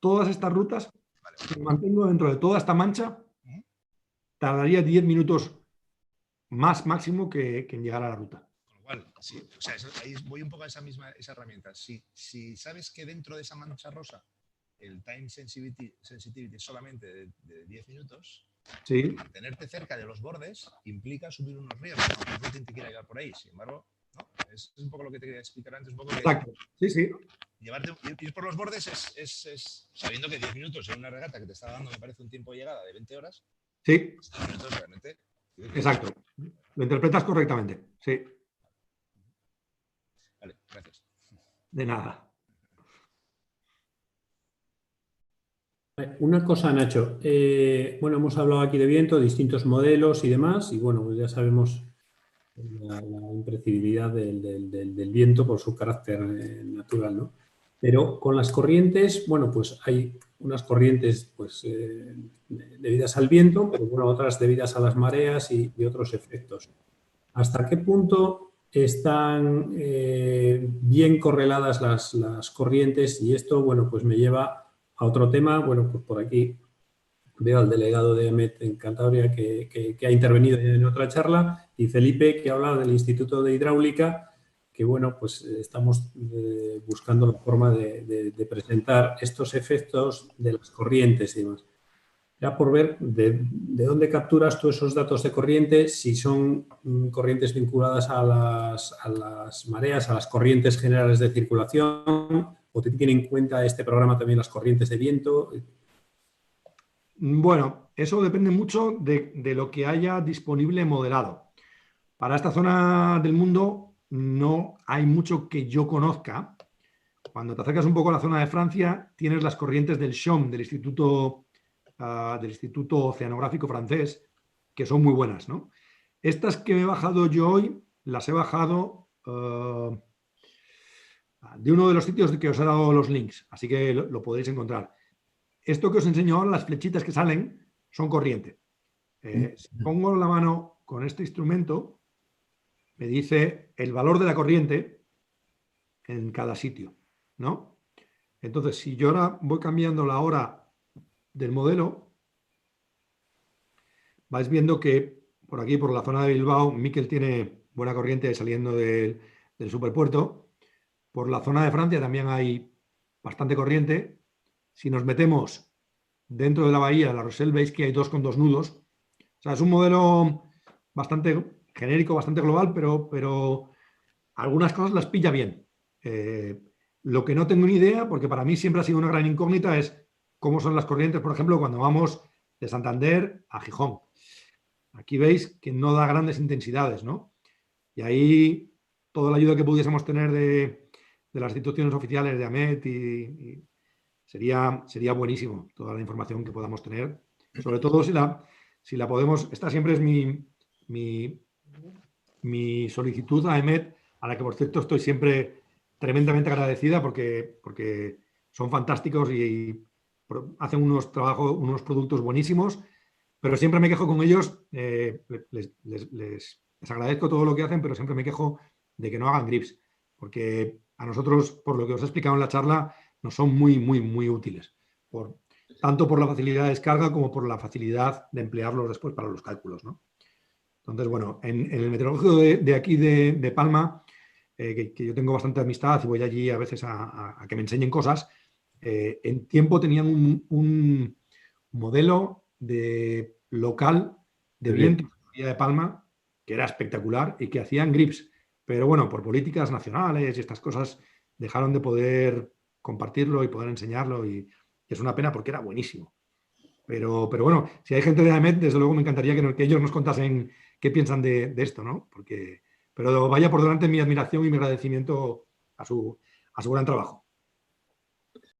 Todas estas rutas, si me mantengo dentro de toda esta mancha, tardaría 10 minutos más máximo que en llegar a la ruta. Con lo cual, sí, o sea, ahí voy un poco a esa herramienta. Si sabes que dentro de esa mancha rosa el time sensitivity es solamente de 10 minutos, sí, mantenerte cerca de los bordes implica subir unos riesgos, aunque el routing te quiera llegar por ahí. Sin embargo, ¿no? Es un poco lo que te quería explicar antes. Un poco que exacto. Sí. Ir por los bordes es sabiendo que 10 minutos en una regata que te está dando, me parece, un tiempo de llegada de 20 horas. Sí. 10 minutos realmente. Exacto. Lo interpretas correctamente. Sí. Vale, gracias. De nada. Una cosa, Nacho. Bueno, hemos hablado aquí de viento, distintos modelos y demás, y bueno, pues ya sabemos la impredecibilidad del viento por su carácter natural, ¿no? Pero con las corrientes, bueno, pues hay unas corrientes pues, debidas al viento, pero bueno, otras debidas a las mareas y otros efectos. ¿Hasta qué punto están bien correladas las corrientes? Y esto, bueno, pues me lleva a otro tema. Bueno, pues por aquí veo al delegado de AMET en Cantabria que ha intervenido en otra charla, y Felipe, que ha hablado del Instituto de Hidráulica, que bueno, pues estamos buscando la forma de presentar estos efectos de las corrientes y demás. Ya por ver de dónde capturas tú esos datos de corriente, si son corrientes vinculadas a las mareas, a las corrientes generales de circulación, o te tiene en cuenta este programa también las corrientes de viento. Bueno, eso depende mucho de lo que haya disponible modelado. Para esta zona del mundo no hay mucho que yo conozca. Cuando te acercas un poco a la zona de Francia, tienes las corrientes del CHOM, del Instituto Oceanográfico francés, que son muy buenas, ¿no? Estas que he bajado yo hoy, las he bajado de uno de los sitios que os he dado los links, así que lo podréis encontrar. Esto que os enseño ahora, las flechitas que salen, son corriente. Si pongo la mano con este instrumento, me dice el valor de la corriente en cada sitio, ¿no? Entonces, si yo ahora voy cambiando la hora del modelo, vais viendo que por aquí, por la zona de Bilbao, Miquel tiene buena corriente saliendo del superpuerto. Por la zona de Francia también hay bastante corriente. Si nos metemos dentro de la bahía de La Rochelle, veis que hay 2 con 2 nudos. O sea, es un modelo bastante genérico, bastante global, pero algunas cosas las pilla bien. Lo que no tengo ni idea, porque para mí siempre ha sido una gran incógnita, es cómo son las corrientes, por ejemplo, cuando vamos de Santander a Gijón. Aquí veis que no da grandes intensidades, ¿no? Y ahí toda la ayuda que pudiésemos tener de las instituciones oficiales de AMET sería buenísimo, toda la información que podamos tener. Sobre todo si la podemos... Esta siempre es mi solicitud a AMET, a la que, por cierto, estoy siempre tremendamente agradecida porque son fantásticos y hacen unos productos buenísimos, pero siempre me quejo con ellos, les agradezco todo lo que hacen, pero siempre me quejo de que no hagan grips, porque a nosotros, por lo que os he explicado en la charla, nos son muy, muy, muy útiles, tanto por la facilidad de descarga como por la facilidad de emplearlos después para los cálculos, ¿no? Entonces, bueno, en el meteorológico de aquí de Palma, que yo tengo bastante amistad y voy allí a veces a que me enseñen cosas, en tiempo tenían un modelo de local de viento de Palma que era espectacular y que hacían grips, pero bueno, por políticas nacionales y estas cosas dejaron de poder compartirlo y poder enseñarlo, y es una pena porque era buenísimo. Pero bueno, si hay gente de AMET, desde luego me encantaría que ellos nos contasen qué piensan de esto, ¿no? Pero vaya por delante mi admiración y mi agradecimiento a su gran trabajo.